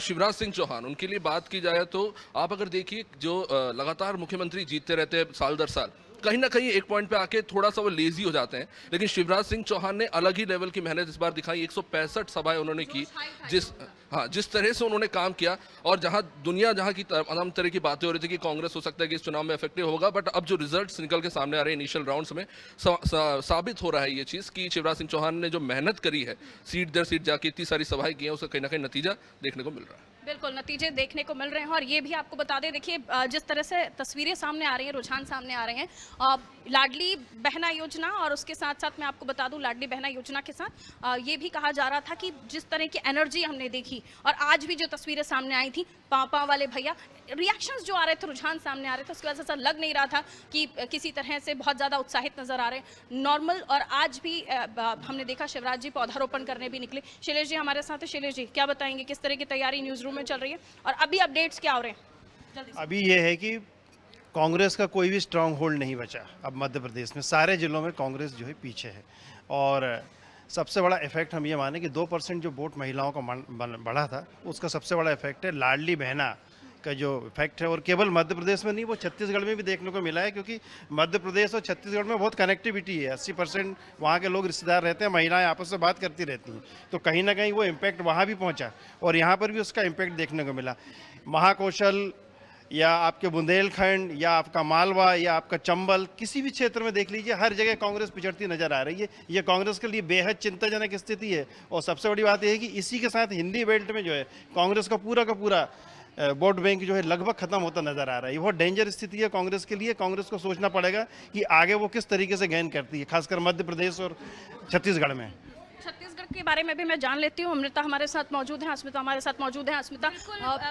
शिवराज सिंह चौहान, उनके लिए बात की जाए तो आप अगर देखिए जो लगातार मुख्यमंत्री जीतते रहते हैं साल दर साल, कहीं ना कहीं एक पॉइंट पे आके थोड़ा सा वो लेजी हो जाते हैं, लेकिन शिवराज सिंह चौहान ने अलग ही लेवल की मेहनत इस बार दिखाई। 165 सभाएं उन्होंने की, जिस तरह से उन्होंने काम किया, और जहां की तमाम तरह की बातें हो रही थी कि कांग्रेस हो सकता है कि इस चुनाव में इफेक्टिव होगा, बट अब जो रिजल्ट्स निकल के सामने आ रहे हैं इनिशियल राउंड्स में, साबित हो रहा है ये चीज़ कि शिवराज सिंह चौहान ने जो मेहनत करी है, सीट दर सीट जाके इतनी सारी सभाएं की हैं, उसका कहीं ना कहीं नतीजा देखने को मिल रहा है। बिल्कुल नतीजे देखने को मिल रहे हैं। और ये भी आपको बता दें, देखिए जिस तरह से तस्वीरें सामने आ रही हैं, रुझान सामने आ रहे हैं लाडली बहना योजना, और उसके साथ साथ मैं आपको बता दूं लाडली बहना योजना के साथ ये भी कहा जा रहा था कि जिस तरह की एनर्जी हमने देखी और आज भी जो तस्वीरें सामने आई थी, पापा वाले भैया रिएक्शंस जो आ रहे थे, रुझान सामने आ रहे थे, उसकी वजह से लग नहीं रहा था कि किसी तरह से बहुत ज़्यादा उत्साहित नजर आ रहे हैं, नॉर्मल। और आज भी हमने देखा शिवराज जी पौधारोपण करने भी निकले। शैलेश जी हमारे साथ है। शैलेश जी क्या बताएंगे, किस तरह की तैयारी न्यूज़ रूम में चल रही है और अभी अपडेट्स क्या हो रहे हैं? अभी ये है कि कांग्रेस का कोई भी स्ट्रांग होल्ड नहीं बचा अब मध्य प्रदेश में, सारे जिलों में कांग्रेस जो है पीछे है। और सबसे बड़ा इफेक्ट हम ये माने कि 2% जो वोट महिलाओं का बढ़ा था, उसका सबसे बड़ा इफेक्ट है लाडली बहना का जो इफेक्ट है। और केवल मध्य प्रदेश में नहीं, वो छत्तीसगढ़ में भी देखने को मिला है, क्योंकि मध्य प्रदेश और छत्तीसगढ़ में बहुत कनेक्टिविटी है। 80% वहाँ के लोग रिश्तेदार रहते हैं, महिलाएं आपस में बात करती रहती हैं, तो कहीं ना कहीं वो इम्पैक्ट वहाँ भी पहुँचा और यहाँ पर भी उसका इम्पैक्ट देखने को मिला। महाकौशल या आपके बुंदेलखंड या आपका मालवा या आपका चंबल, किसी भी क्षेत्र में देख लीजिए, हर जगह कांग्रेस पिछड़ती नजर आ रही है। ये कांग्रेस के लिए बेहद चिंताजनक स्थिति है। और सबसे बड़ी बात यह है कि इसी के साथ हिंदी बेल्ट में जो है कांग्रेस का पूरा वोट बैंक जो है लगभग खत्म होता नजर आ रहा है। ये बहुत डेंजर स्थिति है कांग्रेस के लिए। कांग्रेस को सोचना पड़ेगा कि आगे वो किस तरीके से गेन करती है, खासकर मध्य प्रदेश और छत्तीसगढ़ में। छत्तीसगढ़ के बारे में भी मैं जान लेती हूँ। अमृता हमारे साथ मौजूद है, अस्मिता हमारे साथ मौजूद है। अस्मिता,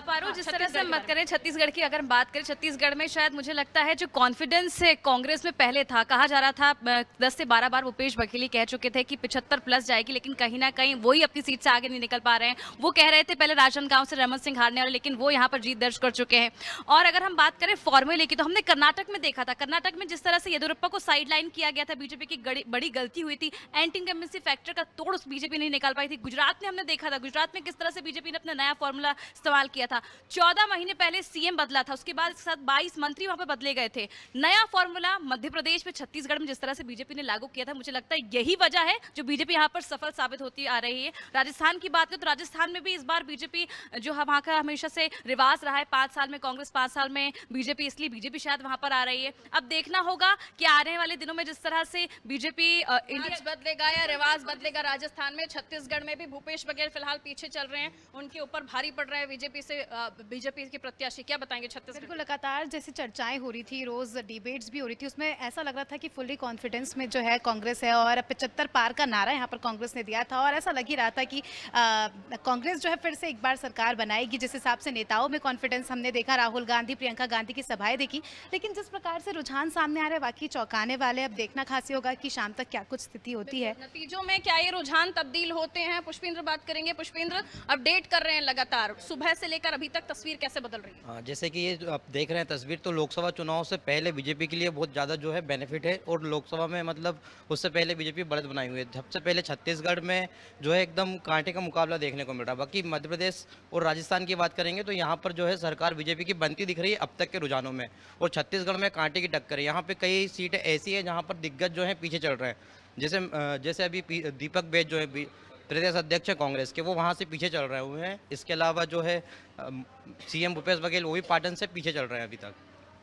पारो, जिस तरह से हम बात करें छत्तीसगढ़ की, अगर हम बात करें छत्तीसगढ़ में, शायद मुझे लगता है जो कॉन्फिडेंस है कांग्रेस में पहले था, कहा जा रहा था 10 से 12 बार भूपेश बघेली कह चुके थे कि 75 प्लस जाएगी, लेकिन कहीं ना कहीं वही अपनी सीट से आगे नहीं निकल पा रहे हैं। वो कह रहे थे पहले राजनांदगांव से रमन सिंह हारने वाले, लेकिन वो यहाँ पर जीत दर्ज कर चुके हैं। और अगर हम बात करें फॉर्मूले की, तो हमने कर्नाटक में देखा था, कर्नाटक में जिस तरह से येदियुरप्पा को साइडलाइन किया गया था, बीजेपी की बड़ी गलती हुई थी, एंटी इनकम्बेंसी फैक्टर का तोड़ बीजेपी नहीं निकाल पाई थी। गुजरात में हमने देखा था, गुजरात में किस तरह से बीजेपी ने अपना नया फॉर्मूला इस्तेमाल किया था। 14 महीने पहले सीएम बदला था, उसके बाद इसके साथ 22 मंत्री वहां पर बदले गए थे। नया फॉर्मूला मध्य प्रदेश में, छत्तीसगढ़ में जिस तरह से बीजेपी ने लागू किया था, मुझे लगता है यही वजह है जो बीजेपी यहाँ पर सफल साबित होती आ रही है। राजस्थान की बात करें तो राजस्थान में भी इस बार बीजेपी जो वहां का हमेशा से रिवाज रहा है, 5 साल में कांग्रेस, 5 साल में बीजेपी, इसलिए बीजेपी शायद वहां पर आ रही है। अब देखना होगा कि आने वाले दिनों में जिस तरह से बीजेपी इमेज बदलेगा या रिवाज बदलेगा राजस्थान में। छत्तीसगढ़ में भी भूपेश बघेल फिलहाल पीछे चल रहे हैं, उनके ऊपर भारी पड़ रहा है बीजेपी के प्रत्याशी। क्या बताएंगे छत्तीसगढ़? बिल्कुल, लगातार जैसे चर्चाएं हो रही थी, रोज डिबेट्स भी हो रही थी, उसमें ऐसा लग रहा था कि फुल्ली कॉन्फिडेंस में जो है कांग्रेस है, और 75 पार का नारा यहाँ पर कांग्रेस ने दिया था, और ऐसा लग ही रहा था कि कांग्रेस जो है फिर से एक बार सरकार बनाएगी। जिस हिसाब से नेताओं में कॉन्फिडेंस हमने देखा, राहुल गांधी, प्रियंका गांधी की सभाएं देखी, लेकिन जिस प्रकार से रुझान सामने आ रहे हैं वाकई चौंकाने वाले। अब देखना खास होगा कि शाम तक क्या कुछ स्थिति होती है। नतीजों में क्या ये रुझान तब्दील होते हैं? पुष्पेंद्र बात करेंगे। पुष्पेंद्र, अपडेट कर रहे हैं लगातार, सुबह से लेकर अभी तक तस्वीर कैसे बदल रही है? जैसे कि ये जो आप देख रहे हैं तस्वीर, तो लोकसभा चुनाव से पहले बीजेपी के लिए बहुत ज़्यादा जो है बेनिफिट है, और लोकसभा में मतलब उससे पहले बीजेपी बढ़त बनाई हुई है। सबसे पहले छत्तीसगढ़ में जो है एकदम कांटे का मुकाबला देखने को मिल रहा है। बाकी मध्य प्रदेश और राजस्थान की बात करेंगे तो यहाँ पर जो है सरकार बीजेपी की बनती दिख रही है अब तक के रुझानों में, और छत्तीसगढ़ में कांटे की टक्कर है। यहाँ पे कई सीटें ऐसी है जहाँ पर दिग्गज जो है पीछे चल रहे हैं, जैसे अभी दीपक बैज जो है प्रदेश अध्यक्ष है कांग्रेस के, वो वहाँ से पीछे चल रहे हुए हैं। इसके अलावा जो है सीएम भूपेश बघेल, वो भी पाटन से पीछे चल रहे हैं अभी तक।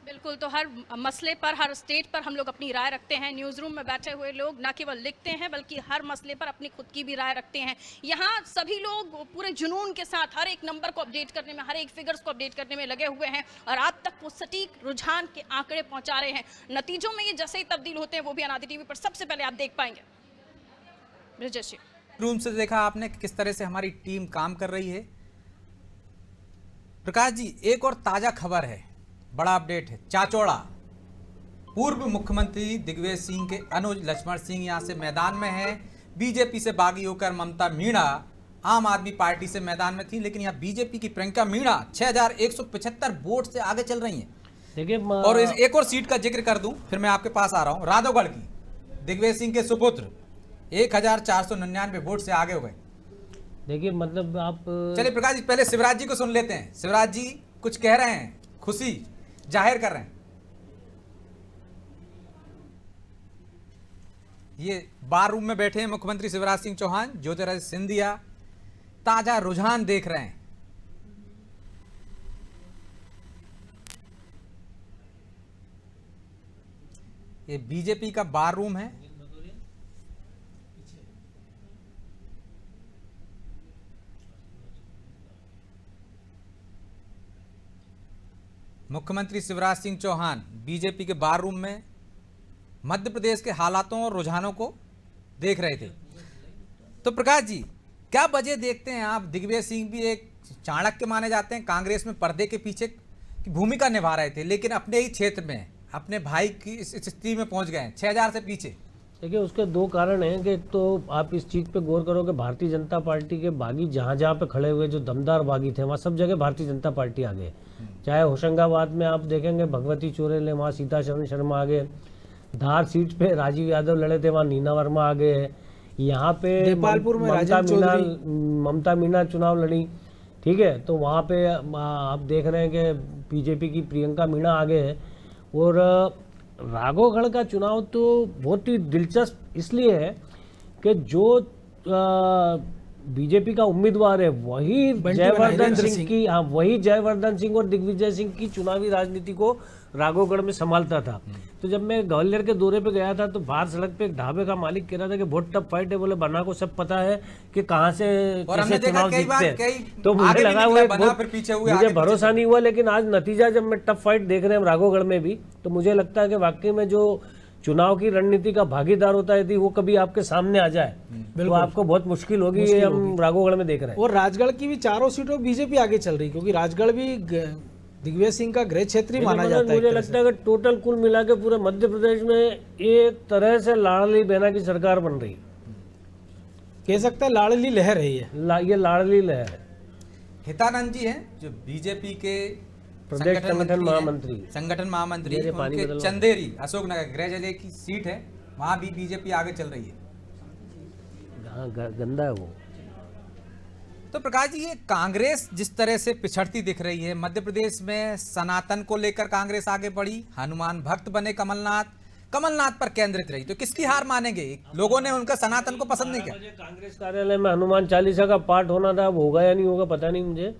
बिल्कुल, तो हर मसले पर, हर स्टेट पर हम लोग अपनी राय रखते हैं। न्यूज़ रूम में बैठे हुए लोग न केवल लिखते हैं बल्कि हर मसले पर अपनी खुद की भी राय रखते हैं। यहाँ सभी लोग पूरे जुनून के साथ हर एक नंबर को अपडेट करने में, हर एक फिगर्स को अपडेट करने में लगे हुए हैं, और आज तक वो सटीक रुझान के आंकड़े पहुंचा रहे हैं। नतीजों में ये जैसे ही तब्दील होते हैं वो भी अनादि टीवी पर सबसे पहले आप देख पाएंगे। ब्रजेश, रूम से देखा आपने कि किस तरह से हमारी टीम काम कर रही है। प्रकाश जी, एक और ताजा खबर है, बड़ा अपडेट है। चाचौड़ा, पूर्व मुख्यमंत्री दिग्विजय सिंह के अनुज लक्ष्मण सिंह यहां से मैदान में है। बीजेपी से बागी होकर ममता मीणा आम आदमी पार्टी से मैदान में थी, लेकिन यहाँ बीजेपी की प्रियंका मीणा 6175 वोट से आगे चल रही हैं। देखिए, और एक और सीट का जिक्र कर दूं, फिर मैं आपके पास आ रहा हूं। राधौगढ़ की दिग्विजय सिंह के सुपुत्र 1499 वोट से आगे हो गए। देखिए, मतलब आप चलिए प्रकाश जी, पहले शिवराज जी को सुन लेते हैं। शिवराज जी कुछ कह रहे हैं, खुशी जाहिर कर रहे हैं। ये बार रूम में बैठे हैं मुख्यमंत्री शिवराज सिंह चौहान, ज्योतिरादित्य सिंधिया ताजा रुझान देख रहे हैं। ये बीजेपी का बार रूम है। मुख्यमंत्री शिवराज सिंह चौहान बीजेपी के बार रूम में मध्य प्रदेश के हालातों और रुझानों को देख रहे थे। तो प्रकाश जी, क्या वजह देखते हैं आप? दिग्विजय सिंह भी एक चाणक्य माने जाते हैं, कांग्रेस में पर्दे के पीछे की भूमिका निभा रहे थे, लेकिन अपने ही क्षेत्र में अपने भाई की इस स्थिति में पहुंच गए 6000 से पीछे। देखिए, उसके दो कारण हैं कि तो आप इस चीज़ पे गौर करो कि भारतीय जनता पार्टी के बागी जहाँ पे खड़े हुए जो दमदार बागी थे, वहाँ सब जगह भारतीय जनता पार्टी आ गए। चाहे होशंगाबाद में आप देखेंगे भगवती चोरेले, वहाँ सीताचरण शर्मा आ गए। धार सीट पे राजीव यादव लड़े थे, वहाँ नीना वर्मा आ गए। यहाँ पे नेपालपुर में ममता मीणा चुनाव लड़ी, ठीक है, तो वहाँ पे आप देख रहे हैं कि बीजेपी की प्रियंका मीणा आगे है। और राघवगढ़ का चुनाव तो बहुत ही दिलचस्प इसलिए है कि जो बीजेपी का उम्मीदवार है वही जयवर्धन सिंह की, हाँ, वही जयवर्धन सिंह और दिग्विजय सिंह की चुनावी राजनीति को राघवगढ़ में संभालता था। तो जब मैं ग्वालियर के दौरे पे गया था तो बाहर सड़क पे एक ढाबे का मालिक कह रहा था कि बहुत टफ फाइट है। बोले बन्ना को सब पता है कि कहाँ से कैसे चुनाव जीतते हैं। तो मुझे लगा हुआ मुझे भरोसा नहीं हुआ, लेकिन आज नतीजा जब मैं टफ फाइट देख रहे हैं राघवगढ़ में भी, तो मुझे लगता है कि वाकई में जो चुनाव की रणनीति का भागीदार होता है, यदि वो कभी आपके सामने आ जाए तो आपको बहुत मुश्किल होगी। ये हम राघोगढ़ में देख रहे हैं। और राजगढ़ की भी चारों सीटों बीजेपी आगे चल रही, क्योंकि राजगढ़ भी दिग्विजय सिंह का गृह क्षेत्र ही माना जाता है। मुझे लगता है कि टोटल कुल मिला के पूरे मध्य प्रदेश में एक तरह से लाडली बहना की सरकार बन रही, कह सकते हैं लाडली लहर है ये लाडली लहर है। हितानंद जी हैं जो बीजेपी के प्रदेश संगठन महामंत्री उनके चंदेरी अशोकनगर गृह जिले की सीट है, वहां भी बीजेपी आगे चल रही है। हाँ, गंदा है वो। तो प्रकाश जी, ये कांग्रेस जिस तरह से पिछड़ती दिख रही है, मध्य प्रदेश में सनातन को लेकर कांग्रेस आगे बढ़ी, हनुमान भक्त बने कमलनाथ पर केंद्रित रही, तो किसकी हार मानेंगे? लोगों ने उनका सनातन को पसंद नहीं किया। कांग्रेस कार्यालय में हनुमान चालीसा का पाठ होना था, अब होगा या नहीं होगा पता नहीं मुझे,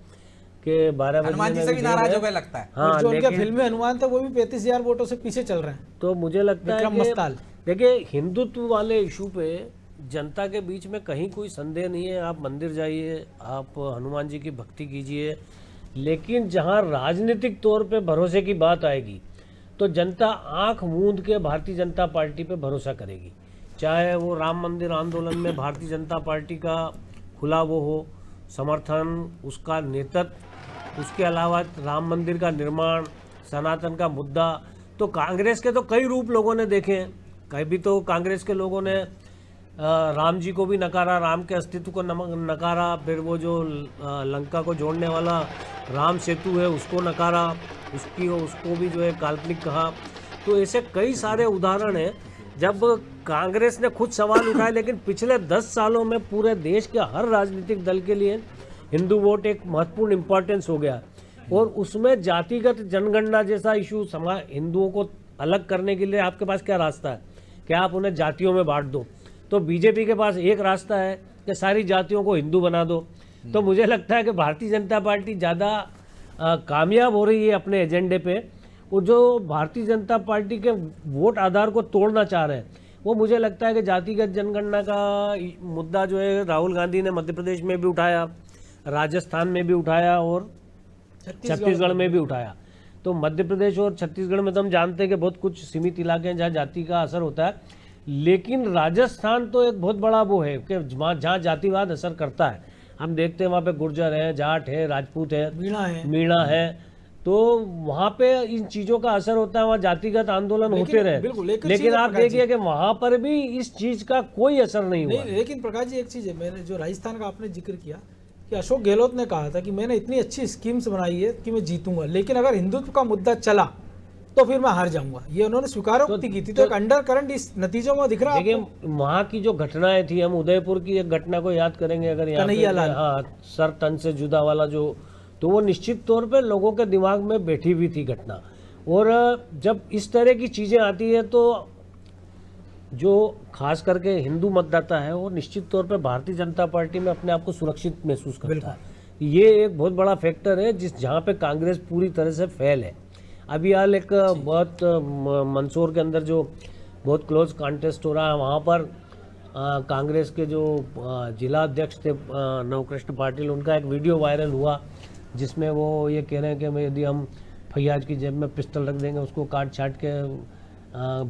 कि 12 बजे हनुमान जी से भी नाराज हो गए लगता है। हाँ, जो उनके फिल्म में हनुमान था वो भी 35,000 वोटों से पीछे चल रहे हैं। तो मुझे लगता है कि देखिए, हिंदुत्व वाले इशू पे जनता के बीच में कहीं कोई संदेह नहीं है। आप मंदिर जाइए, आप हनुमान जी की भक्ति कीजिए, लेकिन जहां राजनीतिक तौर पे भरोसे की बात आएगी तो जनता आंख मूंद के भारतीय जनता पार्टी पे भरोसा करेगी। चाहे वो राम मंदिर आंदोलन में भारतीय जनता पार्टी का खुला वो हो समर्थन, उसका नेतृत्व, उसके अलावा राम मंदिर का निर्माण, सनातन का मुद्दा, तो कांग्रेस के तो कई रूप लोगों ने देखे हैं। कभी तो कांग्रेस के लोगों ने राम जी को भी नकारा, राम के अस्तित्व को नकारा, फिर वो जो लंका को जोड़ने वाला राम सेतु है उसको नकारा, उसको भी जो है काल्पनिक कहा। तो ऐसे कई सारे उदाहरण हैं जब कांग्रेस ने खुद सवाल उठाए, लेकिन पिछले 10 सालों में पूरे देश के हर राजनीतिक दल के लिए हिंदू वोट एक महत्वपूर्ण इम्पोर्टेंस हो गया, और उसमें जातिगत जनगणना जैसा इशू हिंदुओं को अलग करने के लिए आपके पास क्या रास्ता है? क्या आप उन्हें जातियों में बांट दो? तो बीजेपी के पास एक रास्ता है कि सारी जातियों को हिंदू बना दो। तो मुझे लगता है कि भारतीय जनता पार्टी ज़्यादा कामयाब हो रही है अपने एजेंडे पे। वो जो भारतीय जनता पार्टी के वोट आधार को तोड़ना चाह रहे हैं, वो मुझे लगता है कि जातिगत जनगणना का मुद्दा जो है राहुल गांधी ने मध्य प्रदेश में भी उठाया, राजस्थान में भी उठाया और छत्तीसगढ़ में भी उठाया। तो मध्य प्रदेश और छत्तीसगढ़ में तो हम जानते हैं कि बहुत कुछ सीमित इलाके हैं जहाँ जाति का असर होता है, लेकिन राजस्थान तो एक बहुत बड़ा वो है कि जहाँ जातिवाद असर करता है। हम देखते हैं वहाँ पे गुर्जर है, जाट है, राजपूत है, मीणा है, तो वहाँ पे इन चीज़ों का असर होता है, वहाँ जातिगत आंदोलन होते रहे। लेकिन आप देखिए कि वहाँ पर भी इस चीज़ का कोई असर नहीं हुआ। लेकिन प्रकाश जी, एक चीज़ है, मैंने जो राजस्थान का आपने जिक्र किया कि अशोक गहलोत ने कहा था कि मैंने इतनी अच्छी स्कीम्स बनाई है कि मैं जीतूंगा, लेकिन अगर हिंदुत्व का मुद्दा चला तो फिर मैं हार जाऊंगा, ये उन्होंने स्वीकारोक्ति की थी। तो एक अंडर करंट इस नतीजों में दिख रहा है। देखिए, वहाँ की जो घटनाएं थी, हम उदयपुर की एक घटना को याद करेंगे अगर यहाँ पे, हाँ, सर तन से जुदा वाला जो, तो वो निश्चित तौर पे लोगों के दिमाग में बैठी हुई थी घटना। और जब इस तरह की चीज़ें आती है तो जो खास करके हिंदू मतदाता है वो निश्चित तौर पे भारतीय जनता पार्टी में अपने आप को सुरक्षित महसूस करता है। ये एक बहुत बड़ा फैक्टर है जहाँ पे कांग्रेस पूरी तरह से फेल है। अभी हाल एक बहुत मंदसौर के अंदर जो बहुत क्लोज कॉन्टेस्ट हो रहा है, वहाँ पर कांग्रेस के जो जिला अध्यक्ष थे नवकृष्ण पाटिल, उनका एक वीडियो वायरल हुआ जिसमें वो ये कह रहे हैं कि यदि हम फैयाज की जेब में पिस्टल रख देंगे उसको काट छाट के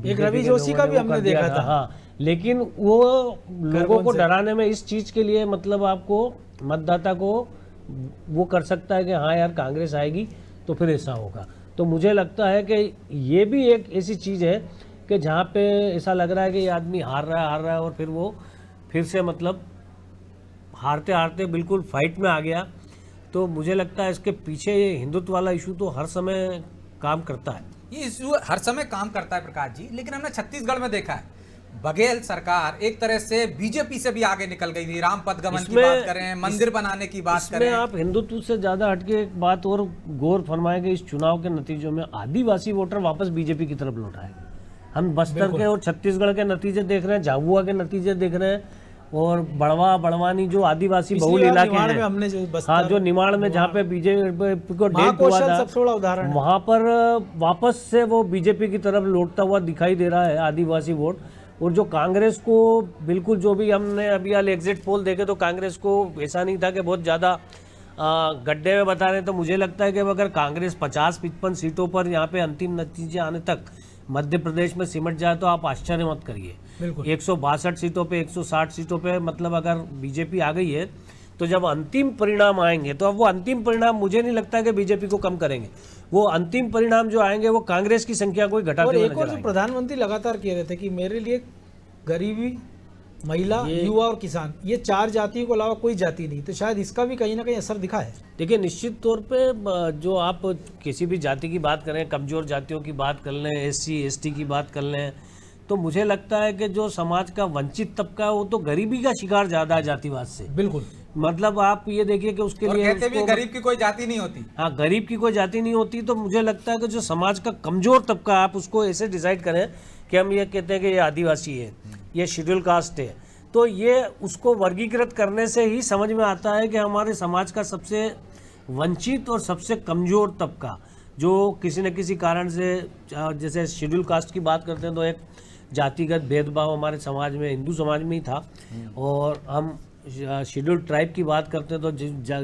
एक रवि जोशी का भी हमने देखा था। हाँ, लेकिन वो लोगों को डराने में इस चीज़ के लिए, मतलब आपको मतदाता को वो कर सकता है कि हाँ यार कांग्रेस आएगी तो फिर ऐसा होगा। तो मुझे लगता है कि ये भी एक ऐसी चीज़ है कि जहाँ पे ऐसा लग रहा है कि ये आदमी हार रहा है और फिर वो फिर से मतलब हारते हारते बिल्कुल फाइट में आ गया। तो मुझे लगता है इसके पीछे ये हिंदुत्व वाला इशू तो हर समय काम करता है। ये इशू हर समय काम करता है प्रकाश जी, लेकिन हमने छत्तीसगढ़ में देखा है बघेल सरकार एक तरह से बीजेपी से भी आगे निकल गई थी। राम पदगमन की बात करें, मंदिर बनाने की बात करें, आप हिंदुत्व से ज्यादा हटके एक बात और गौर फरमाएंगे, इस चुनाव के नतीजों में आदिवासी वोटर वापस बीजेपी की तरफ लौट आए। हम बस्तर के और छत्तीसगढ़ के नतीजे देख रहे हैं, झाबुआ के नतीजे देख रहे हैं, और बड़वानी जो आदिवासी बहुल इलाके हैं, हाँ, जो निमाड़ में जहाँ पे बीजेपी को डेट हुआ था, सबसे बड़ा उदाहरण, वहाँ पर वापस से वो बीजेपी की तरफ लौटता हुआ दिखाई दे रहा है आदिवासी वोट। और जो कांग्रेस को बिल्कुल, जो भी हमने अभी हाल एग्जिट पोल देखे तो कांग्रेस को ऐसा नहीं था कि बहुत ज़्यादा गड्ढे में बता रहे। तो मुझे लगता है कि अगर कांग्रेस 50-55 सीटों पर यहाँ पे अंतिम नतीजे आने तक मध्य प्रदेश में सिमट जाए तो आप आश्चर्य मत करिए। बिल्कुल 162 सीटों पे 160 सीटों पे मतलब अगर बीजेपी आ गई है तो जब अंतिम परिणाम आएंगे तो अब वो अंतिम परिणाम मुझे नहीं लगता कि बीजेपी को कम करेंगे। वो अंतिम परिणाम जो आएंगे वो कांग्रेस की संख्या को ही घटाते और हुए एक नजर और जो आएंगे। प्रधानमंत्री लगातार कह रहे थे कि मेरे लिए गरीबी, महिला, युवा और किसान, ये 4 जातियों के अलावा कोई जाति नहीं, तो शायद इसका भी कहीं ना कहीं असर दिखा है। देखिए निश्चित तौर पे जो आप किसी भी जाति की बात करें, कमजोर जातियों की बात कर लें, SC ST की बात कर लें, तो मुझे लगता है कि जो समाज का वंचित तबका है वो तो गरीबी का शिकार ज्यादा है जातिवाद से। बिल्कुल, मतलब आप ये देखिए कि उसके लिए कहते भी गरीब की कोई जाति नहीं होती। हाँ, गरीब की कोई जाति नहीं होती। तो मुझे लगता है कि जो समाज का कमजोर तबका, आप उसको ऐसे डिसाइड करें कि हम ये कहते हैं कि ये आदिवासी है, ये शेड्यूल कास्ट है, तो ये उसको वर्गीकृत करने से ही समझ में आता है कि हमारे समाज का सबसे वंचित और सबसे कमजोर तबका जो किसी न किसी कारण से, जैसे शेड्यूल कास्ट की बात करते हैं तो एक जातिगत भेदभाव हमारे समाज में, हिंदू समाज में ही था, और हम शेड्यूल ट्राइब की बात करते हैं तो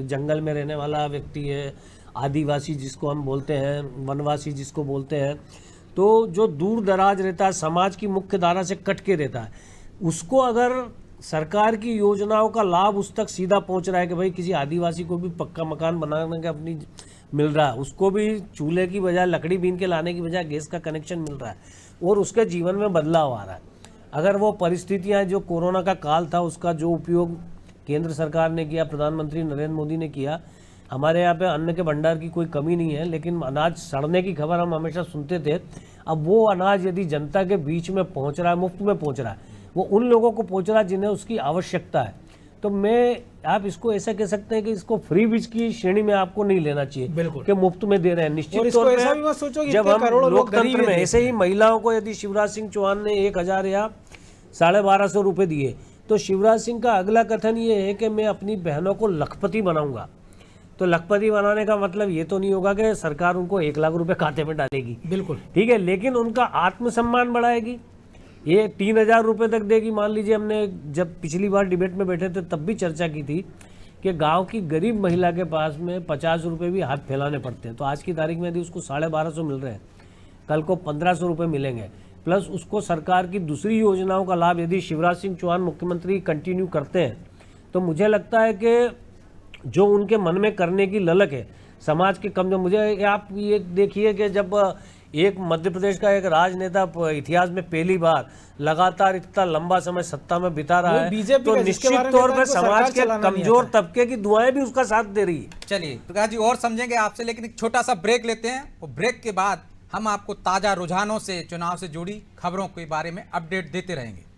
जंगल में रहने वाला व्यक्ति है, आदिवासी जिसको हम बोलते हैं, वनवासी जिसको बोलते हैं, तो जो दूर दराज रहता है, समाज की मुख्य धारा से कट के रहता है, उसको अगर सरकार की योजनाओं का लाभ उस तक सीधा पहुंच रहा है कि भाई किसी आदिवासी को भी पक्का मकान बनाने का अपनी मिल रहा है, उसको भी चूल्हे की बजाय लकड़ी बीन के लाने की बजाय गैस का कनेक्शन मिल रहा है और उसके जीवन में बदलाव आ रहा है। अगर वो परिस्थितियां, जो कोरोना का काल था, उसका जो उपयोग केंद्र सरकार ने किया, प्रधानमंत्री नरेंद्र मोदी ने किया, हमारे यहाँ पे अन्न के भंडार की कोई कमी नहीं है, लेकिन अनाज सड़ने की खबर हम हमेशा सुनते थे। अब वो अनाज यदि जनता के बीच में पहुँच रहा है, मुफ्त में पहुँच रहा है, वो उन लोगों को पहुँच रहा है जिन्हें उसकी आवश्यकता है, तो आप इसको ऐसा कह सकते हैं कि इसको फ्री बीज की श्रेणी में आपको नहीं लेना चाहिए। बिल्कुल, कि मुफ्त में दे रहे हैं। निश्चित तौर पे जब हम लोकतंत्र में ऐसे ही महिलाओं को यदि शिवराज सिंह चौहान ने 1000 या 1250 रुपए दिए, तो शिवराज सिंह का अगला कथन ये है कि मैं अपनी बहनों को लखपति बनाऊंगा। तो लखपति बनाने का मतलब ये तो नहीं होगा कि सरकार उनको 1 लाख रुपए खाते में डालेगी, बिल्कुल ठीक है, लेकिन उनका आत्मसम्मान बढ़ाएगी। ये 3000 रुपए तक देगी। मान लीजिए हमने जब पिछली बार डिबेट में बैठे थे तब भी चर्चा की थी कि गांव की गरीब महिला के पास में 50 रुपये भी हाथ फैलाने पड़ते हैं, तो आज की तारीख में यदि उसको 1250 मिल रहे हैं, कल को 1500 रुपये मिलेंगे, प्लस उसको सरकार की दूसरी योजनाओं का लाभ यदि शिवराज सिंह चौहान मुख्यमंत्री कंटिन्यू करते हैं, तो मुझे लगता है कि जो उनके मन में करने की ललक है समाज के कमजोर, मुझे आप ये देखिए कि जब एक मध्य प्रदेश का एक राजनेता इतिहास में पहली बार लगातार इतना लंबा समय सत्ता में बिता रहा है, तो निश्चित तौर पर समाज के कमजोर तबके की दुआएं भी उसका साथ दे रही है। चलिए प्रकाश जी, और समझेंगे आपसे, लेकिन एक छोटा सा ब्रेक लेते हैं और ब्रेक के बाद हम आपको ताजा रुझानों से, चुनाव से जुड़ी खबरों के बारे में अपडेट देते रहेंगे।